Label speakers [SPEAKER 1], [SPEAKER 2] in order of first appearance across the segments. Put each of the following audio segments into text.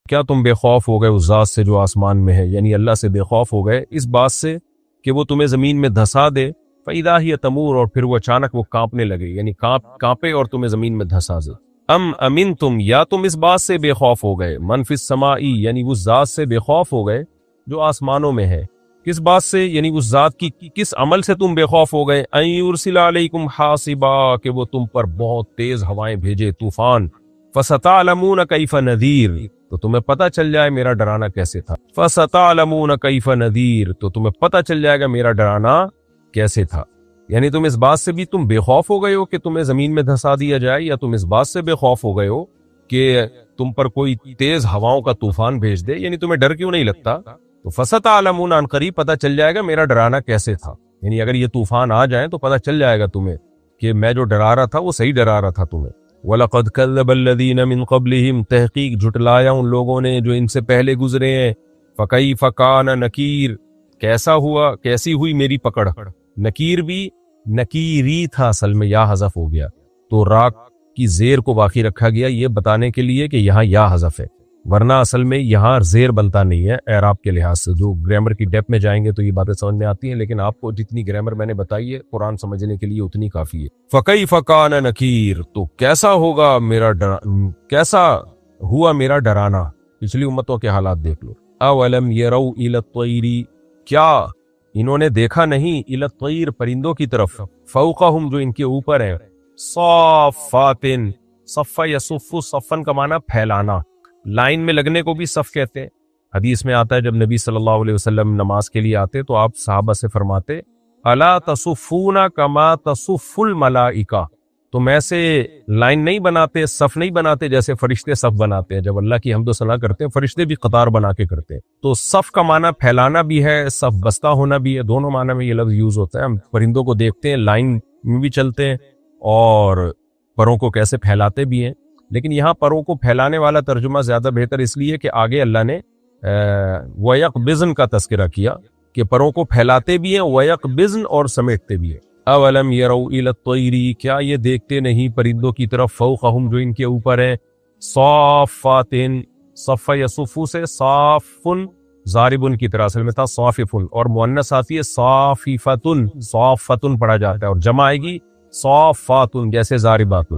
[SPEAKER 1] کیا تم بے خوف ہو گئے اس ذات سے جو آسمان میں ہے، یعنی اللہ سے بے خوف ہو گئے اس بات سے کہ وہ تمہیں زمین میں دھسا دے، فَإِذَا هِيَ تَمُورُ، اور پھر وہ اچانک وہ کانپنے لگے، یعنی کانپے اور تمہیں زمین میں دھسا دے۔ ام امنتم، یا تم اس بات سے بے خوف ہو گئے، من فی السماء، یعنی اس ذات سے بے خوف ہو گئے جو آسمانوں میں ہے۔ کس بات سے؟ یعنی اس ذات کی کس عمل سے تم بے خوف ہو گئے؟ ان یرسل علیکم حاصبا، کہ وہ تم پر بہت تیز ہوائیں بھیجے، طوفان۔ فستعلمون کیف نذیر، تو تمہیں پتہ چل جائے میرا ڈرانا کیسے تھا۔ فستعلمون کیف نذیر، تو تمہیں پتہ چل جائے گا میرا ڈرانا کیسے تھا۔ یعنی تم اس بات سے بھی تم بے خوف ہو گئے ہو کہ تمہیں زمین میں دھسا دیا جائے، یا تم اس بات سے بے خوف ہو گئے ہو کہ تم پر کوئی تیز ہواؤں کا طوفان بھیج دے، یعنی تمہیں ڈر کیوں نہیں لگتا؟ تو فستعلمون، عن قریب پتہ چل جائے گا میرا ڈرانا کیسے تھا، یعنی اگر یہ طوفان آ جائیں تو پتہ چل جائے گا تمہیں کہ میں جو ڈرا رہا تھا وہ صحیح ڈرا رہا تھا تمہیں۔ وَلَقَدْ كَذَّبَ الَّذِينَ مِن قَبْلِهِمْ، تحقیق جھٹلایا ان لوگوں نے جو ان سے پہلے گزرے ہیں۔ فَكَيْفَ كَانَ نَكِيرٌ، کیسا ہوا، کیسی ہوئی میری پکڑ۔ نکیر بھی نکیری تھا، اصل میں یا حذف ہو گیا، تو را کی زیر کو باقی رکھا گیا یہ بتانے کے لیے کہ یہاں یا حذف ہے، ورنہ اصل میں یہاں زیر بنتا نہیں ہے اعراب کے لحاظ سے۔ جو گرامر کی ڈیپ میں جائیں گے تو یہ باتیں سمجھ میں آتی ہیں، لیکن آپ کو جتنی گرامر میں نے بتائی ہے قرآن سمجھنے کے لیے اتنی کافی ہے۔ فَكَيْفَ كَانَ نَكِيرٌ، تو کیسا ہوگا میرا کیسا ہوا میرا ڈرانا۔ پچھلی امتوں کے حالات دیکھ لو۔ أَوَلَمْ يَرَوْا إِلَى الطَّيْرِ، کیا انہوں نے دیکھا نہیں، إِلَى الطَّيْرِ، پرندوں کی طرف، فَوْقَهُمْ، جو ان کے اوپر ہیں، صَافَّاتٍ، صَفَّ يَصُفُّ، صفن کا معنی پھیلانا، لائن میں لگنے کو بھی صف کہتے ہیں۔ حدیث میں آتا ہے جب نبی صلی اللہ علیہ وسلم نماز کے لیے آتے تو آپ صحابہ سے فرماتے الا تصفون کما تصف الملائکہ، تم ایسے لائن نہیں بناتے، صف نہیں بناتے جیسے فرشتے صف بناتے ہیں۔ جب اللہ کی حمد و ثنا کرتے ہیں فرشتے بھی قطار بنا کے کرتے ہیں۔ تو صف کا معنی پھیلانا بھی ہے، صف بستہ ہونا بھی ہے، دونوں معنی میں یہ لفظ یوز ہوتا ہے۔ ہم پرندوں کو دیکھتے ہیں لائن میں بھی چلتے ہیں اور پروں کو کیسے پھیلاتے بھی ہیں، لیکن یہاں پروں کو پھیلانے والا ترجمہ زیادہ بہتر اس لیے کہ آگے اللہ نے وَيَقْبِضْن کا تذکرہ کیا کہ پروں کو پھیلاتے بھی ہیں، وَيَقْبِضْن اور سمیٹتے بھی ہیں۔ اولم يروا الى الطير، کیا یہ دیکھتے نہیں پرندوں کی طرف، فوقہم، جو ان کے اوپر ہیں، صافات، صف یصف سے صاف ضاربن کی طرح، اصل میں تھا صافف، اور مؤنث آتی ہے صاففتن، صافتن پڑھا جاتا ہے، اور جمع آئے گی صافاتن، جیسے ضاربات،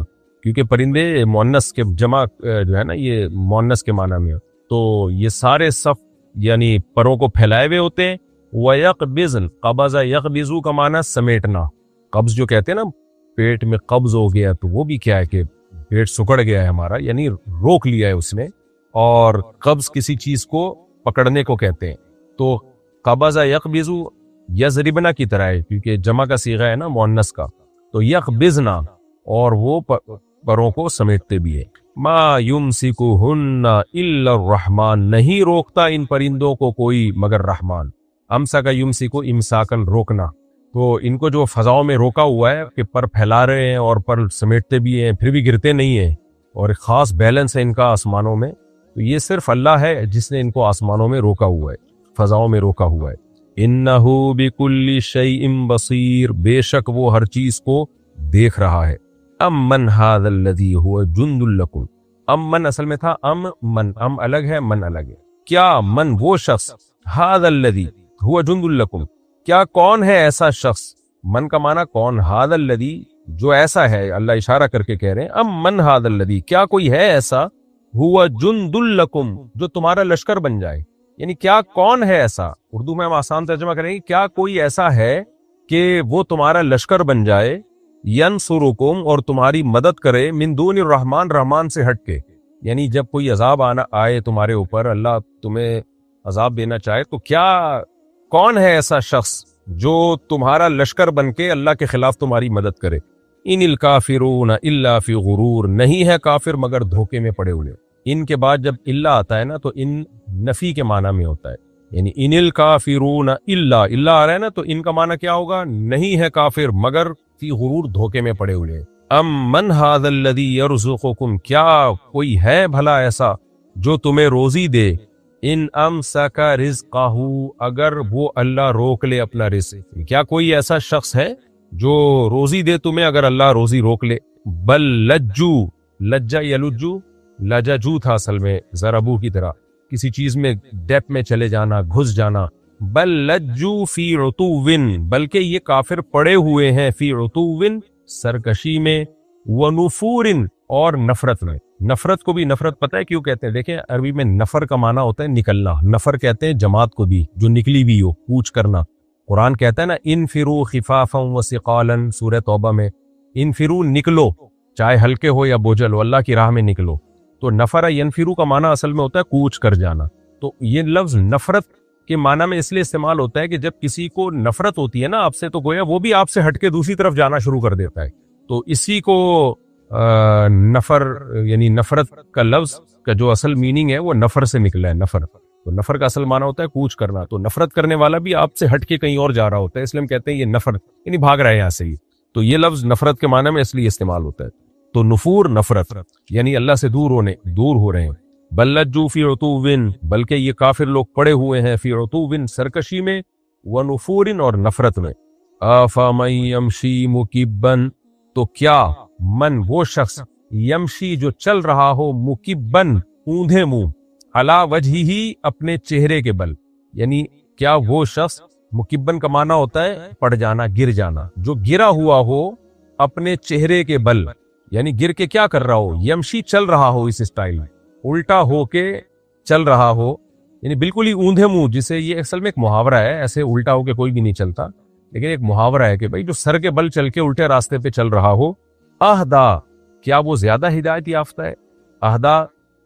[SPEAKER 1] کیونکہ پرندے مؤنث کے جمع جو ہے نا یہ مؤنث کے معنی میں، تو یہ سارے صف یعنی پروں کو پھیلائے ہوئے ہوتے ہیں۔ وَيَقْبِضْن، قبض یقبض کا معنی سمیٹنا، قبض جو کہتے ہیں نا پیٹ میں قبض ہو گیا، تو وہ بھی کیا ہے کہ پیٹ سکڑ گیا ہے ہمارا، یعنی روک لیا ہے اس نے، اور قبض کسی چیز کو پکڑنے کو کہتے ہیں۔ تو قبض یقبض یضربنا کی طرح ہے، کیونکہ جمع کا صیغہ ہے نا مؤنث کا، تو یقبضنا، اور وہ پروں کو سمیٹتے بھی ہے۔ ما یمسکہن الا الرحمن، نہیں روکتا ان پرندوں کو کوئی مگر رحمان۔ امسک یمسکو امساکن، روکنا، تو ان کو جو فضاؤں میں روکا ہوا ہے کہ پر پھیلا رہے ہیں اور پر سمیٹتے بھی ہیں، پھر بھی گرتے نہیں ہیں، اور ایک خاص بیلنس ہے ان کا آسمانوں میں، تو یہ صرف اللہ ہے جس نے ان کو آسمانوں میں روکا ہوا ہے، فضاؤں میں روکا ہوا ہے۔ انہ بکل شیء بصیر، بے شک وہ ہر چیز کو دیکھ رہا ہے۔ امن ھذا الذی ھو جند لکم، امن اصل میں تھا من، الگ ہے، من الگ ہے۔ کیا من وہ شخص، ھذا الذی ھو جند لکم، کیا کون ہے ایسا شخص، من کا معنی کون، ھذا الذی جو ایسا ہے، اللہ اشارہ کر کے کہہ رہے ہیں من ھذا الذی، کیا کوئی ہے ایسا، ھو جند لکم، جو تمہارا لشکر بن جائے، یعنی کیا کون ہے ایسا، اردو میں ہم آسان ترجمہ کریں گے، کیا کوئی ایسا ہے کہ وہ تمہارا لشکر بن جائے، ینصرکم، اور تمہاری مدد کرے، من دون الرحمن، رحمان سے ہٹ کے، یعنی جب کوئی عذاب آئے تمہارے اوپر، اللہ تمہیں عذاب دینا چاہے، تو کیا کون ہے ایسا شخص جو تمہارا لشکر بن کے اللہ کے خلاف تمہاری مدد کرے۔ ان الکافرون الا فی غرور، نہیں ہے کافر مگر دھوکے میں پڑے ہوئے۔ ان کے بعد جب الا آتا ہے نا تو ان نفی کے معنی میں ہوتا ہے، یعنی ان الکافرون الا آ رہا ہے نا، تو ان کا معنی کیا ہوگا، نہیں ہے کافر مگر فی غرور، دھوکے میں پڑے ہوئے۔ ام من ھذا الذی یرزقکم، کیا کوئی ہے بھلا ایسا جو تمہیں روزی دے، ان امسک رزقہ، اگر وہ اللہ روک لے اپنا رزق، کیا کوئی ایسا شخص ہے جو روزی دے تمہیں اگر اللہ روزی روک لے۔ بل لجو، لجا یلجو لججو تھا اصل میں ضربو کی طرح، کسی چیز میں ڈیپ میں چلے جانا، گھس جانا. بل لجو فی عتوون، بلکہ یہ کافر پڑے ہوئے ہیں، فی عتوون سرکشی میں، ونفور اور نفرت میں. نفرت کو بھی نفرت پتہ ہے کیوں کہتے ہیں؟ دیکھیں عربی میں نفر کا معنی ہوتا ہے نکلنا. نفر کہتے ہیں جماعت کو بھی جو نکلی بھی ہو، کوچ کرنا. قرآن کہتا ہے نا انفروا خفافا وثقالا، سورہ توبہ میں انفروا نکلو، چاہے ہلکے ہو یا بوجھل ہو، اللہ کی راہ میں نکلو. تو نفر ینفروا کا معنی اصل میں ہوتا ہے کوچ کر جانا. تو یہ لفظ نفرت کے معنی میں اس لیے استعمال ہوتا ہے کہ جب کسی کو نفرت ہوتی ہے نا آپ سے، تو گویا وہ بھی آپ سے ہٹ کے دوسری طرف جانا شروع کر دیتا ہے. تو اسی کو نفر یعنی نفرت کا لفظ کا جو اصل میننگ ہے وہ نفر سے نکلا ہے. نفر تو نفر کا اصل معنی ہوتا ہے کوچ کرنا. تو نفرت کرنے والا بھی آپ سے ہٹ کے کہیں اور جا رہا ہوتا ہے، اس لیے ہم کہتے ہیں یہ نفر یعنی بھاگ رہا ہے یہاں سے ہی. تو یہ لفظ نفرت کے معنی میں اس لیے استعمال ہوتا ہے. تو نفور نفرت یعنی اللہ سے دور ہو رہے ہیں. بل لجوا فی عتوون، بلکہ یہ کافر لوگ پڑے ہوئے ہیں، فی عتوون سرکشی میں، ونفور اور نفرت میں. افمن یمشی مکبا، تو کیا من وہ شخص، یمشی جو چل رہا ہو، مکبن اوندھے منہ، علی وجہہ اپنے چہرے کے بل. یعنی کیا وہ شخص، مکبن کا معنی ہوتا ہے پڑ جانا، گر جانا، جو گرا ہوا ہو اپنے چہرے کے بل، یعنی گر کے کیا کر رہا ہو، یمشی چل رہا ہو اس اسٹائل میں، الٹا ہو کے چل رہا ہو، یعنی بالکل ہی اوندھے منہ. جسے یہ اصل میں ایک محاورہ ہے، ایسے الٹا ہو کے کوئی بھی نہیں چلتا، لیکن ایک محاورہ ہے کہ بھائی جو سر کے بل چل کے الٹے راستے پہ چل رہا ہو. اہدا، کیا وہ زیادہ ہدایت یافتہ ہے؟ اہدا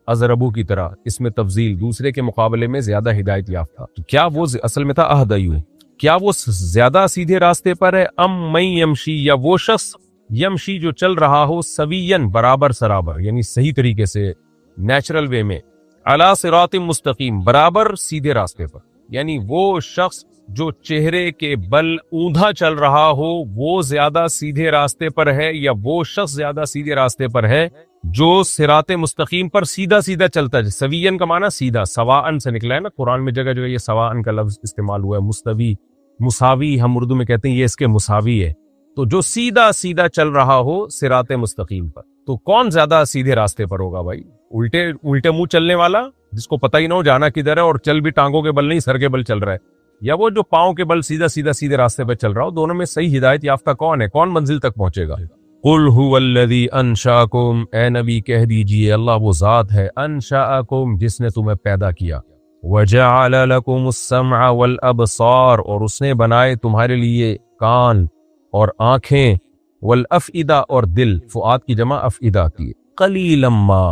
[SPEAKER 1] ازربو کی طرح اس میں تفضیل، دوسرے کے مقابلے میں زیادہ ہدایت یافتہ. تو کیا وہ اصل میں تھا اہدیو، کیا وہ زیادہ سیدھے راستے پر ہے؟ ام من یمشی، یا وہ شخص یمشی جو چل رہا ہو، سوین برابر سرابر، یعنی صحیح طریقے سے نیچرل وے میں، علی صراط مستقیم برابر سیدھے راستے پر. یعنی وہ شخص جو چہرے کے بل اوندھا چل رہا ہو وہ زیادہ سیدھے راستے پر ہے، یا وہ شخص زیادہ سیدھے راستے پر ہے جو صراط مستقیم پر سیدھا سیدھا چلتا ہے؟ سوین کا معنی سیدھا، سواءن سے نکلا ہے نا، قرآن میں جگہ جگہ یہ سواءن کا لفظ استعمال ہوا ہے. مستوی، مساوی ہم اردو میں کہتے ہیں، یہ اس کے مساوی ہے. تو جو سیدھا سیدھا چل رہا ہو صراط مستقیم پر. تو کون زیادہ سیدھے راستے پر ہوگا بھائی؟ الٹے منہ چلنے والا جس کو پتہ ہی نہ ہو جانا کدھر ہے، اور چل بھی ٹانگوں کے بل نہیں سر کے بل چل رہا ہے، یا وہ جو پاؤں کے بل سیدھا سیدھے راستے پہ چل رہا ہو؟ دونوں میں صحیح ہدایت یافتہ کون ہے؟ کون منزل تک پہنچے گا؟ قل هو الذی انشاکم، اے نبی کہہ دیجئے اللہ وہ ذات ہے، انشاکم جس نے تمہیں پیدا کیا، وجعل لکم السمع والابصار اور اس نے بنائے تمہارے لیے کان اور آنکھیں، والافئدہ اور دل، فؤاد کی جمع افئدہ کی. قلیلا ما،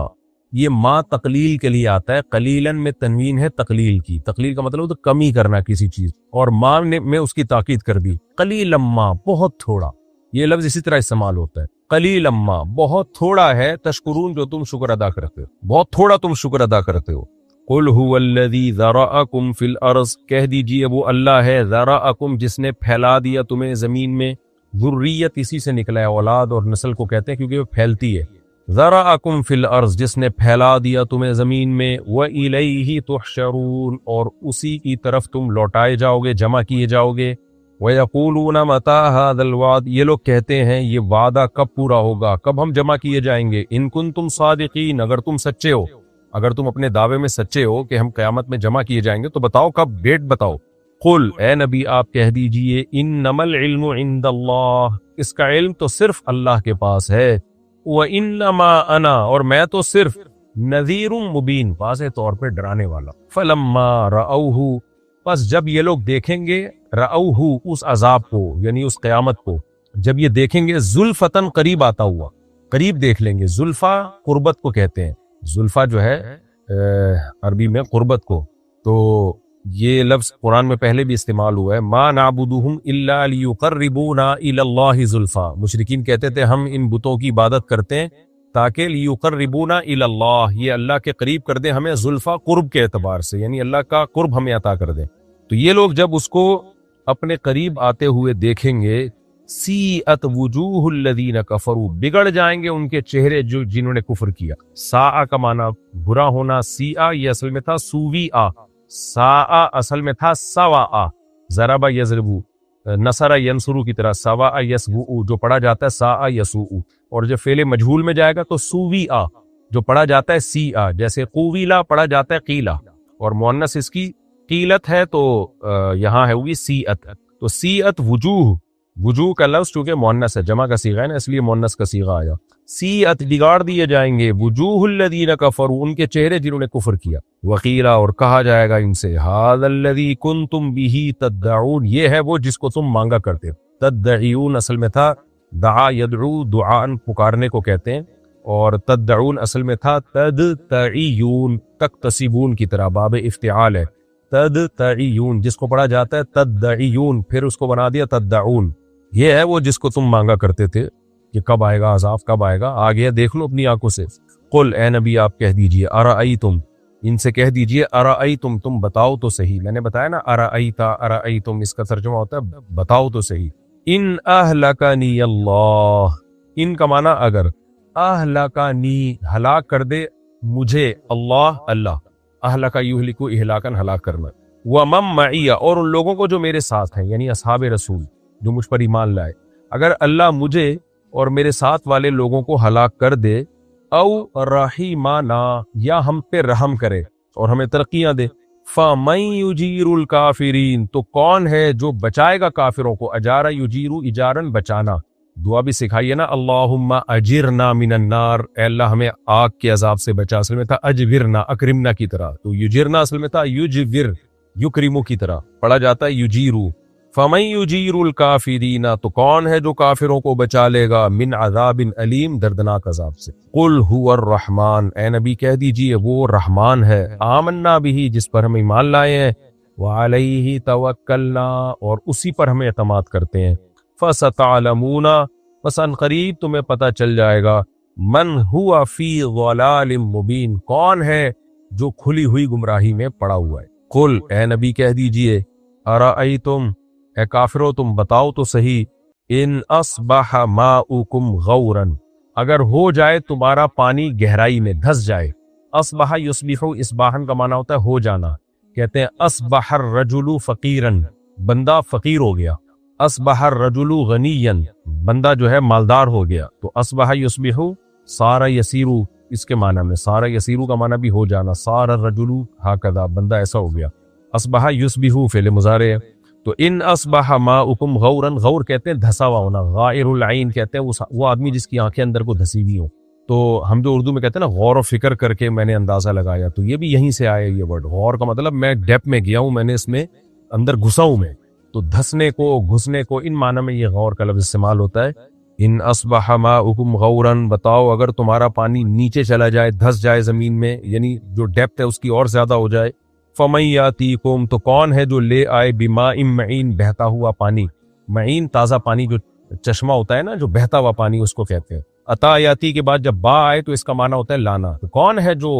[SPEAKER 1] یہ ما تقلیل کے لیے آتا ہے، قلیلاً میں تنوین ہے تقلیل کی. تقلیل کا مطلب ہوتا ہے کمی کرنا کسی چیز، اور ما نے میں اس کی تاکید کر دی. قلیلا ما بہت تھوڑا، یہ لفظ اسی طرح استعمال ہوتا ہے. قلیلا ما بہت تھوڑا ہے، تشکرون جو تم شکر ادا کرتے ہو، بہت تھوڑا تم شکر ادا کرتے ہو. قل هو الذی ذرأکم فی الارض، کہہ دیجئے وہ اللہ ہے، ذرأکم جس نے پھیلا دیا تمہیں زمین میں. ذریت اسی سے نکلا ہے، اولاد اور نسل کو کہتے ہیں کیونکہ وہ پھیلتی ہے. ذرأکم فی الارض جس نے پھیلا دیا تمہیں زمین میں، وإلیہ تحشرون اور اسی کی طرف تم لوٹائے جاؤ گے، جمع کیے جاؤ گے. وَيَقُولُونَ مَتَىٰ هَٰذَا الْوَعْدُ، یہ لوگ کہتے ہیں یہ وعدہ کب پورا ہوگا، کب ہم جمع کیے جائیں گے. ان کنتم صادقین، اگر تم سچے ہو، اگر تم اپنے دعوے میں سچے ہو کہ ہم قیامت میں جمع کیے جائیں گے تو بتاؤ کب، ڈیٹ بتاؤ. قل، اے نبی آپ کہہ دیجئے، انما العلم عند اللہ، اس کا علم تو صرف اللہ کے پاس ہے. وَإِنَّمَا أَنَا، اور میں تو صرف نذیر مبین، واضح طور پہ ڈرانے والا. فَلَمَّا رَأَوْهُ، پس جب یہ لوگ دیکھیں گے، رَأَوْهُ اس عذاب کو یعنی اس قیامت کو، جب یہ دیکھیں گے زلفتاً قریب آتا ہوا، قریب دیکھ لیں گے. زلفا قربت کو کہتے ہیں، زلفا جو ہے عربی میں قربت کو. تو یہ لفظ قرآن میں پہلے بھی استعمال ہوا ہے. ما نعبدهم الا لیقربونا الی اللہ زلفا، مشرکین کہتے تھے ہم ان بتوں کی عبادت کرتے ہیں تاکہ لیقربونا الی اللہ، یہ اللہ کے قریب کر دیں ہمیں، زلفا قرب کے اعتبار سے، یعنی اللہ کا قرب ہمیں عطا کر دیں. تو یہ لوگ جب اس کو اپنے قریب آتے ہوئے دیکھیں گے، سیئت وجوہ الذین کفروا، بگڑ جائیں گے ان کے چہرے جو جنہوں نے کفر کیا. ساء کا معنی برا ہونا، سیئا یہ اصل میں تھا سووی آ، ساء اصل میں تھا سوا، ضرب یضربو، نصر ینصرو کی طرح، سوا یسبو جو پڑھا جاتا ہے ساء یسوء، اور جب فعل مجہول میں جائے گا تو سووی آ، جو پڑھا جاتا ہے سیئا، جیسے قویلا پڑھا جاتا ہے قیلا، اور مؤنث اس کی قیلت ہے تو یہاں ہے ہوگی سیئت. تو سیئت وجوہ، وجوہ کا لفظ چونکہ مؤنث ہے، جمع کا صیغہ ہے نا، اس لیے مؤنث کا صیغہ آیا. سیئت بگاڑ دیے جائیں گے، وجوہ الذین کفروا ان کے چہرے جنہوں نے کفر کیا. وقیلا اور کہا جائے گا ان سے ھذا الذی کنتم بہ تدعون، یہ ہے وہ جس کو تم مانگا کرتے ہو. تدعون اصل میں تھا دعا یدعو، دعاء پکارنے کو کہتے ہیں، اور تدعون اصل میں تھا تدتعیون، تکتسبون کی طرح، باب افتعال ہے. تدتعیون جس کو پڑھا جاتا ہے تدعیون، پھر اس کو بنا دیا تدعون. یہ ہے وہ جس کو تم مانگا کرتے تھے کہ کب آئے گا عذاب، کب آئے گا. آ گیا دیکھ لو اپنی آنکھوں سے. قل اے نبی آپ کہہ دیجئے، ارأیتم ان سے کہہ دیجئے ارأیتم تم بتاؤ تو صحیح. میں نے بتایا نا ارأیتا ارأیتم اس کا ترجمہ ہوتا ہے بتاؤ تو صحیح. ان اہلکنی اللہ، ان کا معنی اگر، اہلکنی ہلاک کر دے مجھے، اللہ اللہ، اہلک یہلک اہلاکن ہلاک کرنا، ومن معی اور ان لوگوں کو جو میرے ساتھ ہیں یعنی اصحاب رسول جو مجھ پر ایمان لائے، اگر اللہ مجھے اور میرے ساتھ والے لوگوں کو ہلاک کر دے، او رحیمانا یا ہم پہ رحم کرے اور ہمیں ترقیاں دے، فَمَن يُجِيرُ الْكَافِرِينَ تو کون ہے جو بچائے گا کافروں کو. اجارہ یجیرو اجارن بچانا. دعا بھی سکھائیے نا، اللہم اجرنا من النار، اے اللہ ہمیں آگ کے عذاب سے بچا. اصل میں تھا اجورنا، اکرمنا کی طرح، تو یجرنا اصل میں تھا یجور، یکرمو کی طرح پڑھا جاتا ہے یجیرو. فَمَن يُجِيرُ الْكَافِرِينَ تو کون ہے جو کافروں کو بچا لے گا، من عذاب علیم دردناک عذاب سے. قُلْ هُوَ الرحمن اے نبی کہہ دیجئے وہ رحمان ہے، آمنا بھی جس پر ہم ایمان لائے ہیں، وَعَلَيْهِ تَوَكَّلْنَا اور اسی پر ہمیں اعتماد کرتے ہیں. فَسَتَعْلَمُونَ بس ان قریب تمہیں پتہ چل جائے گا، من هُوَ فِي ضَلَالٍ مُبِينٍ کون ہے جو کھلی ہوئی گمراہی میں پڑا ہوا ہے. قُلْ اے نبی کہہ دیجئے ارأیتم اے کافرو تم بتاؤ تو صحیح، ان اصبح ماؤکم غورا اگر ہو جائے تمہارا پانی گہرائی میں دھس جائے. اصبح یصبح اصباحن کا معنی ہوتا ہے ہو جانا. کہتے ہیں اصبح الرجل فقیرا بندہ فقیر ہو گیا، اصبح الرجل غنیا بندہ جو ہے مالدار ہو گیا. تو اصبح یصبح صار یسیر اس کے معنی میں، صار یسیر کا معنی بھی ہو جانا، صار الرجل ہکذا بندہ ایسا ہو گیا. اصبح یصبح فعل مضارع ہے. تو ان اصبح ماؤکم غورا، غور کہتے ہیں دھسا ہوا ہونا، غائر العین کہتے ہیں وہ آدمی جس کی آنکھیں اندر کو دھسی ہوئی ہوں. تو ہم جو اردو میں کہتے ہیں نا غور و فکر کر کے میں نے اندازہ لگایا، تو یہ بھی یہیں سے آیا یہ ورڈ. غور کا مطلب میں ڈیپ میں گیا ہوں، میں نے اس میں اندر گھسا ہوں میں. تو دھسنے کو گھسنے کو ان معنی میں یہ غور کا لفظ استعمال ہوتا ہے. ان اصبح ماؤکم غورا بتاؤ اگر تمہارا پانی نیچے چلا جائے، دھس جائے زمین میں، یعنی جو ڈیپتھ ہے اس کی اور زیادہ ہو جائے. فَمَن يَأْتِيكُمْ تو کون ہے جو لے آئے بِمَاءٍ مَعِین بہتا ہوا پانی. معین تازہ پانی جو چشمہ ہوتا ہے نا، جو بہتا ہوا پانی اس کو کہتے ہیں. عطا یاتی کے بعد جب با آئے تو اس کا معنی ہوتا ہے لانا. تو کون ہے جو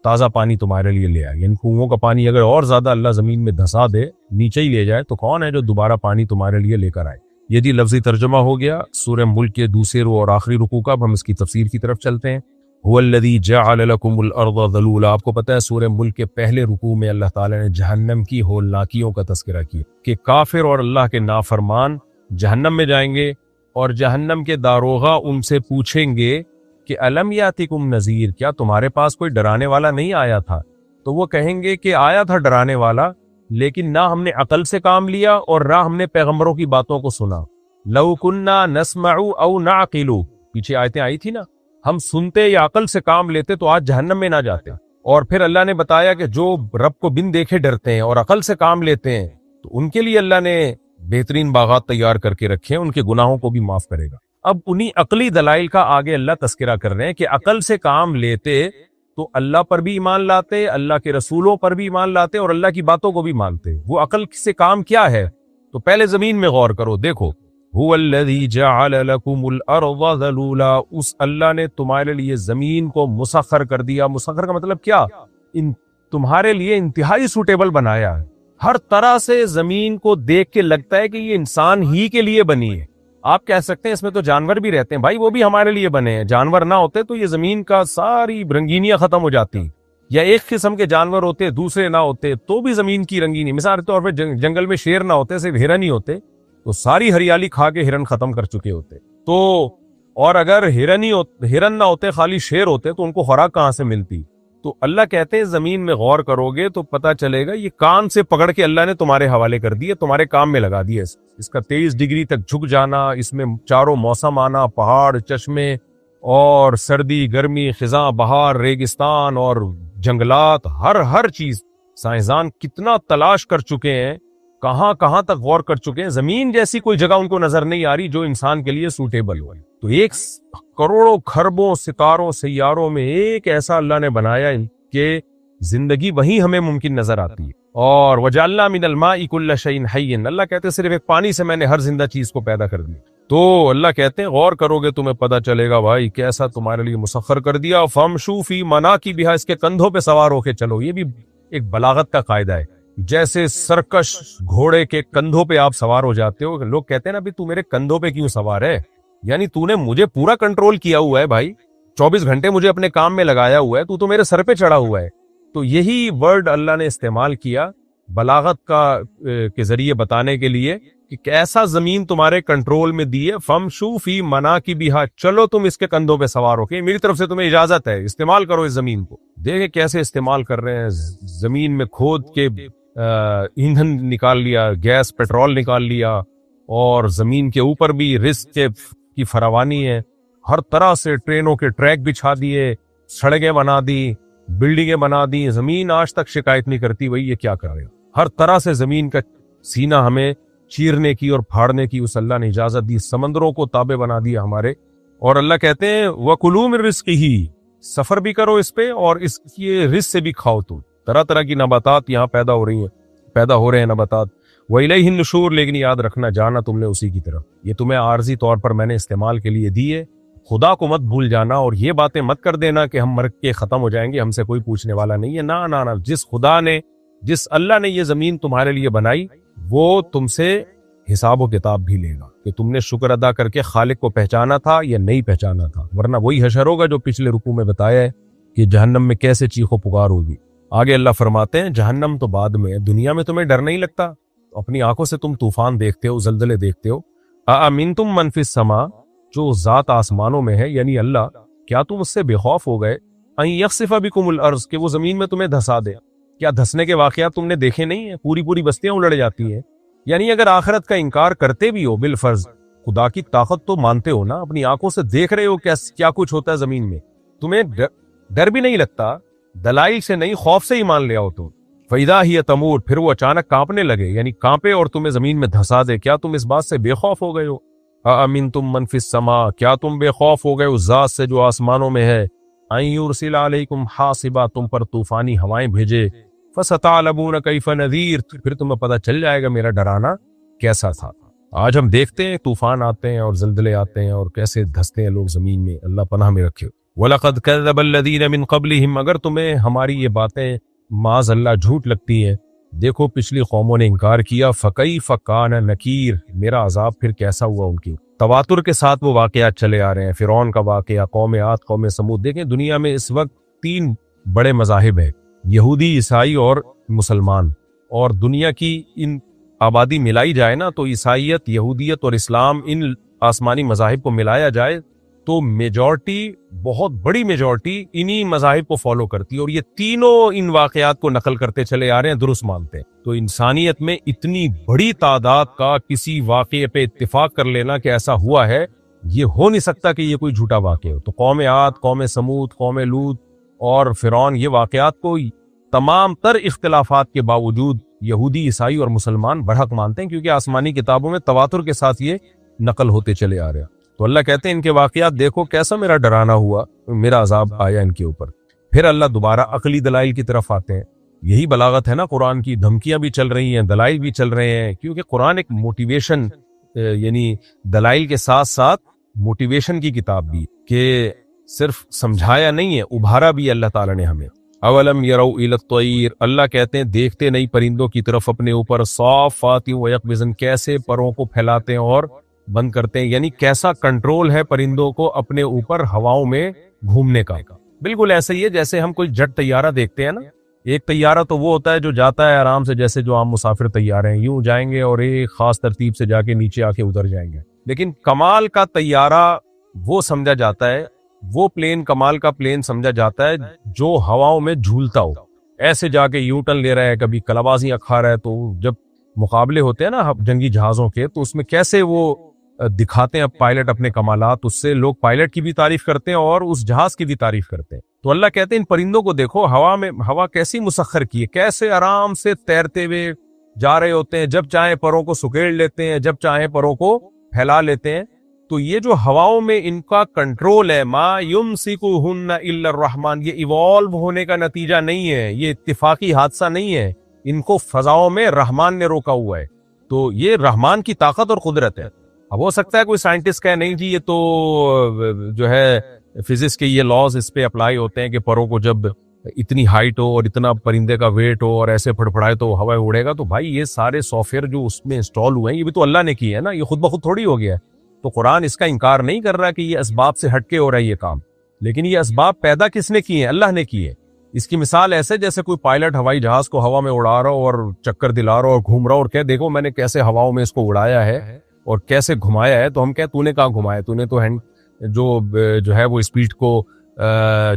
[SPEAKER 1] تازہ پانی تمہارے لیے لے آئے، یعنی کنووں کا پانی اگر اور زیادہ اللہ زمین میں دھسا دے، نیچے ہی لے جائے، تو کون ہے جو دوبارہ پانی تمہارے لیے لے کر آئے. یہ جی لفظی ترجمہ ہو گیا سورہ ملک کے دوسرے رکوع اور آخری رکوع کا. اب ہم اس کی تفسیر کی طرف چلتے ہیں. هو الذی جعل لکم الارض ذلولا، آپ کو پتہ ہے سورہ ملک کے پہلے رکوع میں اللہ تعالی نے جہنم کی ہولناکیوں کا تذکرہ کیا کہ کافر اور اللہ کے نافرمان جہنم میں جائیں گے، اور جہنم کے داروغہ ان سے پوچھیں گے کہ الم یاتکم نذیر کیا تمہارے پاس کوئی ڈرانے والا نہیں آیا تھا. تو وہ کہیں گے کہ آیا تھا ڈرانے والا، لیکن نہ ہم نے عقل سے کام لیا اور نہ ہم نے پیغمبروں کی باتوں کو سنا. لو کننا نسمع او نعقل، پیچھے آیتیں آئی تھی نا، ہم سنتے یا عقل سے کام لیتے تو آج جہنم میں نہ جاتے. اور پھر اللہ نے بتایا کہ جو رب کو بن دیکھے ڈرتے ہیں اور عقل سے کام لیتے ہیں تو ان کے لیے اللہ نے بہترین باغات تیار کر کے رکھے ہیں، ان کے گناہوں کو بھی معاف کرے گا. اب انہی عقلی دلائل کا آگے اللہ تذکرہ کر رہے ہیں کہ عقل سے کام لیتے تو اللہ پر بھی ایمان لاتے، اللہ کے رسولوں پر بھی ایمان لاتے اور اللہ کی باتوں کو بھی مانتے. وہ عقل سے کام کیا ہے؟ تو پہلے زمین میں غور کرو، دیکھو هو الذی جعل لکم الارض ذلولا، اس اللہ نے تمہارے لیے زمین کو مسخر کر دیا. مسخر کا مطلب کیا؟ تمہارے لیے انتہائی سوٹیبل بنایا ہے. ہر طرح سے زمین کو دیکھ کے لگتا ہے کہ یہ انسان ہی کے لیے بنی ہے. آپ کہہ سکتے ہیں اس میں تو جانور بھی رہتے ہیں، بھائی وہ بھی ہمارے لیے بنے ہیں. جانور نہ ہوتے تو یہ زمین کا ساری رنگینیاں ختم ہو جاتی، یا ایک قسم کے جانور ہوتے دوسرے نہ ہوتے تو بھی زمین کی رنگینی، مثال کے طور پہ جنگل میں شیر نہ ہوتے، صرف ہرن ہی ہوتے تو ساری ہریالی کھا کے ہرن ختم کر چکے ہوتے. تو اور اگر ہرن نہ ہوتے، خالی شیر ہوتے تو ان کو خوراک کہاں سے ملتی؟ تو اللہ کہتے ہیں زمین میں غور کرو گے تو پتہ چلے گا یہ کان سے پکڑ کے اللہ نے تمہارے حوالے کر دیے، تمہارے کام میں لگا دیا۔ اس کا 23 ڈگری تک جھک جانا، اس میں چاروں موسم آنا، پہاڑ، چشمے اور سردی، گرمی، خزاں، بہار، ریگستان اور جنگلات، ہر چیز سائنسدان کتنا تلاش کر چکے ہیں، کہاں کہاں تک غور کر چکے ہیں، زمین جیسی کوئی جگہ ان کو نظر نہیں آ رہی جو انسان کے لیے سوٹیبل ہو۔ تو ایک کروڑوں خربوں ستاروں سیاروں میں ایک ایسا اللہ نے بنایا کہ زندگی وہیں ہمیں ممکن نظر آتی ہے۔ اور وجعلنا من الماء کل شیء حی، اللہ کہتے ہیں صرف ایک پانی سے میں نے ہر زندہ چیز کو پیدا کر دیا۔ تو اللہ کہتے ہیں غور کرو گے تمہیں پتہ چلے گا بھائی کیسا تمہارے لیے مسخر کر دیا۔ فامشوا فی مناکبہا، اس کے کندھوں پہ سوار ہو کے چلو۔ یہ بھی ایک بلاغت کا قاعدہ ہے، جیسے سرکش گھوڑے کے کندھوں پہ آپ سوار ہو جاتے ہو، لوگ کہتے ہیں نا بھی تو میرے کندھوں پہ کیوں سوار ہے، یعنی تو نے مجھے پورا کنٹرول کیا ہوا ہے بھائی، 24 گھنٹے مجھے اپنے کام میں لگایا ہوا ہے، تو میرے سر پہ چڑھا ہوا ہے۔ تو یہی ورڈ اللہ نے استعمال کیا بلاغت کا کے ذریعے بتانے کے لیے کہ کیسا زمین تمہارے کنٹرول میں دی ہے۔ فامشوا فی مناکبہا، چلو تم اس کے کندھوں پہ سوار ہو کے، میری طرف سے تمہیں اجازت ہے، استعمال کرو اس زمین کو۔ دیکھیں کیسے استعمال کر رہے ہیں، زمین میں کھود کے ایندھن نکال لیا، گیس پٹرول نکال لیا، اور زمین کے اوپر بھی رزق کی فراوانی ہے، ہر طرح سے ٹرینوں کے ٹریک بچھا دیے، سڑکیں بنا دی، بلڈنگیں بنا دی، زمین آج تک شکایت نہیں کرتی بھئی یہ کیا کر رہے ہو۔ ہر طرح سے زمین کا سینہ ہمیں چیرنے کی اور پھاڑنے کی اس اللہ نے اجازت دی، سمندروں کو تابع بنا دیا ہمارے۔ اور اللہ کہتے ہیں وَكُلُوا مِن رِزْقِهِ، سفر بھی کرو اس پہ اور اس کے رزق سے بھی کھاؤ، تم طرح طرح کی نباتات یہاں پیدا ہو رہے ہیں نباتات۔ وَإِلَيْهِ النُّشُورُ، لیکن یاد رکھنا جانا تم نے اسی کی طرف، یہ تمہیں عارضی طور پر میں نے استعمال کے لیے دی ہے، خدا کو مت بھول جانا اور یہ باتیں مت کر دینا کہ ہم مر کے ختم ہو جائیں گے، ہم سے کوئی پوچھنے والا نہیں ہے۔ نہ، جس اللہ نے یہ زمین تمہارے لیے بنائی وہ تم سے حساب و کتاب بھی لے گا کہ تم نے شکر ادا کر کے خالق کو پہچانا تھا یا نہیں پہچانا تھا، ورنہ وہی حشر ہوگا جو پچھلے رکوع میں بتایا ہے کہ جہنم میں کیسے چیخ و پکار ہوگی۔ آگے اللہ فرماتے ہیں جہنم تو بعد میں، دنیا میں تمہیں ڈر نہیں لگتا، اپنی آنکھوں سے تم طوفان دیکھتے ہو، زلزلے دیکھتے ہو۔ اَأَمِنْتُم مَّن فِی السَّمَاء، جو ذات آسمانوں میں ہے یعنی اللہ، کیا تم اس سے بے خوف ہو گئے؟ اَن یخسف بکم الارض، کہ وہ زمین میں تمہیں دھسا دے۔ کیا دھسنے کے واقعات تم نے دیکھے نہیں ہیں؟ پوری بستیاں الڑ جاتی ہیں۔ یعنی اگر آخرت کا انکار کرتے بھی ہو بالفرض، خدا کی طاقت تو مانتے ہو نا، اپنی آنکھوں سے دیکھ رہے ہو کیا کچھ ہوتا ہے زمین میں، تمہیں ڈر بھی نہیں لگتا، دلائل سے نہیں خوف سے ہی مان لیا ہو تو۔ فَإِذَا هِيَ تَمُورُ، پھر وہ اچانک کانپنے لگے، یعنی کانپے اور تمہیں زمین میں دھسا دے، کیا تم اس بات سے بے خوف ہو گئے ہو؟ اَأَمِنْتُم مَّن فِی السَّمَاء، کیا تم بے خوف ہو گئے اس ذات سے جو آسمانوں میں ہے، اَن یُرْسِلَ عَلَیکُم حَاصِبًا، تم پر طوفانی ہوائیں بھیجے، فَسَتَعْلَمُونَ کَیْفَ نَذِیرٌ، پھر تمہیں پتہ چل جائے گا میرا ڈرانا کیسا تھا۔ آج ہم دیکھتے ہیں طوفان آتے ہیں اور زلزلے آتے ہیں اور کیسے دھستے ہیں لوگ زمین میں، اللہ پناہ میں رکھے۔ وَلَقَدْ كَذَّبَ الَّذِينَ مِن قَبْلِهِمْ، اگر تمہیں ہماری یہ باتیں معاذ اللہ جھوٹ لگتی ہیں، دیکھو پچھلی قوموں نے انکار کیا، فَكَيْفَ كَانَ نَكِيرٌ، میرا عذاب پھر کیسا ہوا ان کی۔ تواتر کے ساتھ وہ واقعات چلے آ رہے ہیں، فرعون کا واقعہ، قوم عاد، قوم سمود۔ دیکھیں دنیا میں اس وقت 3 بڑے مذاہب ہیں، یہودی، عیسائی اور مسلمان، اور دنیا کی ان آبادی ملائی جائے نا تو عیسائیت، یہودیت اور اسلام، ان آسمانی مذاہب کو ملایا جائے تو میجورٹی، بہت بڑی میجورٹی انہی مذاہب کو فالو کرتی ہے، اور یہ تینوں ان واقعات کو نقل کرتے چلے آ رہے ہیں، درست مانتے ہیں۔ تو انسانیت میں اتنی بڑی تعداد کا کسی واقعے پہ اتفاق کر لینا کہ ایسا ہوا ہے، یہ ہو نہیں سکتا کہ یہ کوئی جھوٹا واقعہ ہو۔ تو قوم عاد، قوم سمود، قوم لوط اور فرعون، یہ واقعات کو تمام تر اختلافات کے باوجود یہودی، عیسائی اور مسلمان برحق مانتے ہیں، کیونکہ آسمانی کتابوں میں تواتر کے ساتھ یہ نقل ہوتے چلے آ رہے ہیں۔ تو اللہ کہتے ہیں ان کے واقعات دیکھو کیسا میرا ڈرانا ہوا، میرا عذاب آیا ان کے اوپر۔ پھر اللہ دوبارہ عقلی دلائل کی طرف آتے ہیں، یہی بلاغت ہے نا قرآن کی، دھمکیاں بھی چل رہی ہیں، دلائل بھی چل رہے ہیں، کیونکہ قرآن ایک موٹیویشن، یعنی دلائل کے ساتھ ساتھ موٹیویشن کی کتاب بھی، کہ صرف سمجھایا نہیں ہے، ابھارا بھی اللہ تعالیٰ نے ہمیں۔ اولم یروا الی الطیر، اللہ کہتے ہیں دیکھتے نہیں پرندوں کی طرف اپنے اوپر، صافات و یقبضن، کیسے پروں کو پھیلاتے ہیں اور بند کرتے ہیں، یعنی کیسا کنٹرول ہے پرندوں کو اپنے اوپر ہواؤں میں گھومنے کا۔ بالکل ایسا ہی ہے جیسے ہم کوئی جٹ طیارہ دیکھتے ہیں نا، ایک طیارہ تو وہ ہوتا ہے جو جاتا ہے آرام سے، جیسے جو عام مسافر طیارے ہیں، یوں جائیں گے اور ایک خاص ترتیب سے جا کے نیچے آ کے اتر جائیں گے، لیکن کمال کا طیارہ وہ سمجھا جاتا ہے، وہ پلین کمال کا پلین سمجھا جاتا ہے جو ہواؤں میں جھولتا ہو، ایسے جا کے یو ٹرن لے رہا ہے، کبھی کلابازیاں کھا رہا ہے۔ تو جب مقابلے ہوتے ہیں نا جنگی جہازوں کے، تو اس میں کیسے وہ دکھاتے ہیں پائلٹ اپنے کمالات، اس سے لوگ پائلٹ کی بھی تعریف کرتے ہیں اور اس جہاز کی بھی تعریف کرتے ہیں۔ تو اللہ کہتے ہیں ان پرندوں کو دیکھو، ہوا کیسی مسخر کی ہے، کیسے آرام سے تیرتے ہوئے جا رہے ہوتے ہیں، جب چاہیں پروں کو سکیڑ لیتے ہیں، جب چاہیں پروں کو پھیلا لیتے ہیں۔ تو یہ جو ہواؤں میں ان کا کنٹرول ہے، ما یمسکہن الا الرحمن، یہ ایوالو ہونے کا نتیجہ نہیں ہے، یہ اتفاقی حادثہ نہیں ہے، ان کو فضاؤں میں رحمان نے روکا ہوا ہے۔ تو یہ رحمان کی طاقت اور قدرت ہے۔ اب ہو سکتا ہے کوئی سائنٹسٹ کہے نہیں جی یہ تو جو ہے فزکس کے یہ لاز اس پہ اپلائی ہوتے ہیں کہ پروں کو جب اتنی ہائٹ ہو اور اتنا پرندے کا ویٹ ہو اور ایسے پھڑپڑائے تو ہوا اڑے گا۔ تو بھائی یہ سارے سافٹ ویئر جو اس میں انسٹال ہوئے ہیں یہ بھی تو اللہ نے کی ہے نا، یہ خود بخود تھوڑی ہو گیا ہے۔ تو قرآن اس کا انکار نہیں کر رہا کہ یہ اسباب سے ہٹ کے ہو رہا ہے یہ کام، لیکن یہ اسباب پیدا کس نے کیے ہیں؟ اللہ نے کیے۔ اس کی مثال ایسے جیسے کوئی پائلٹ ہوائی جہاز کو ہوا میں اڑا رہا ہو اور چکر دلا رہا ہو اور گھوم رہا ہو اور کہ دیکھو میں نے کیسے ہواؤں میں اس کو اڑایا ہے اور کیسے گھمایا ہے، تو ہم کہیں تو نے کہاں گھمایا، تو نے تو جو ہے وہ اسپیڈ کو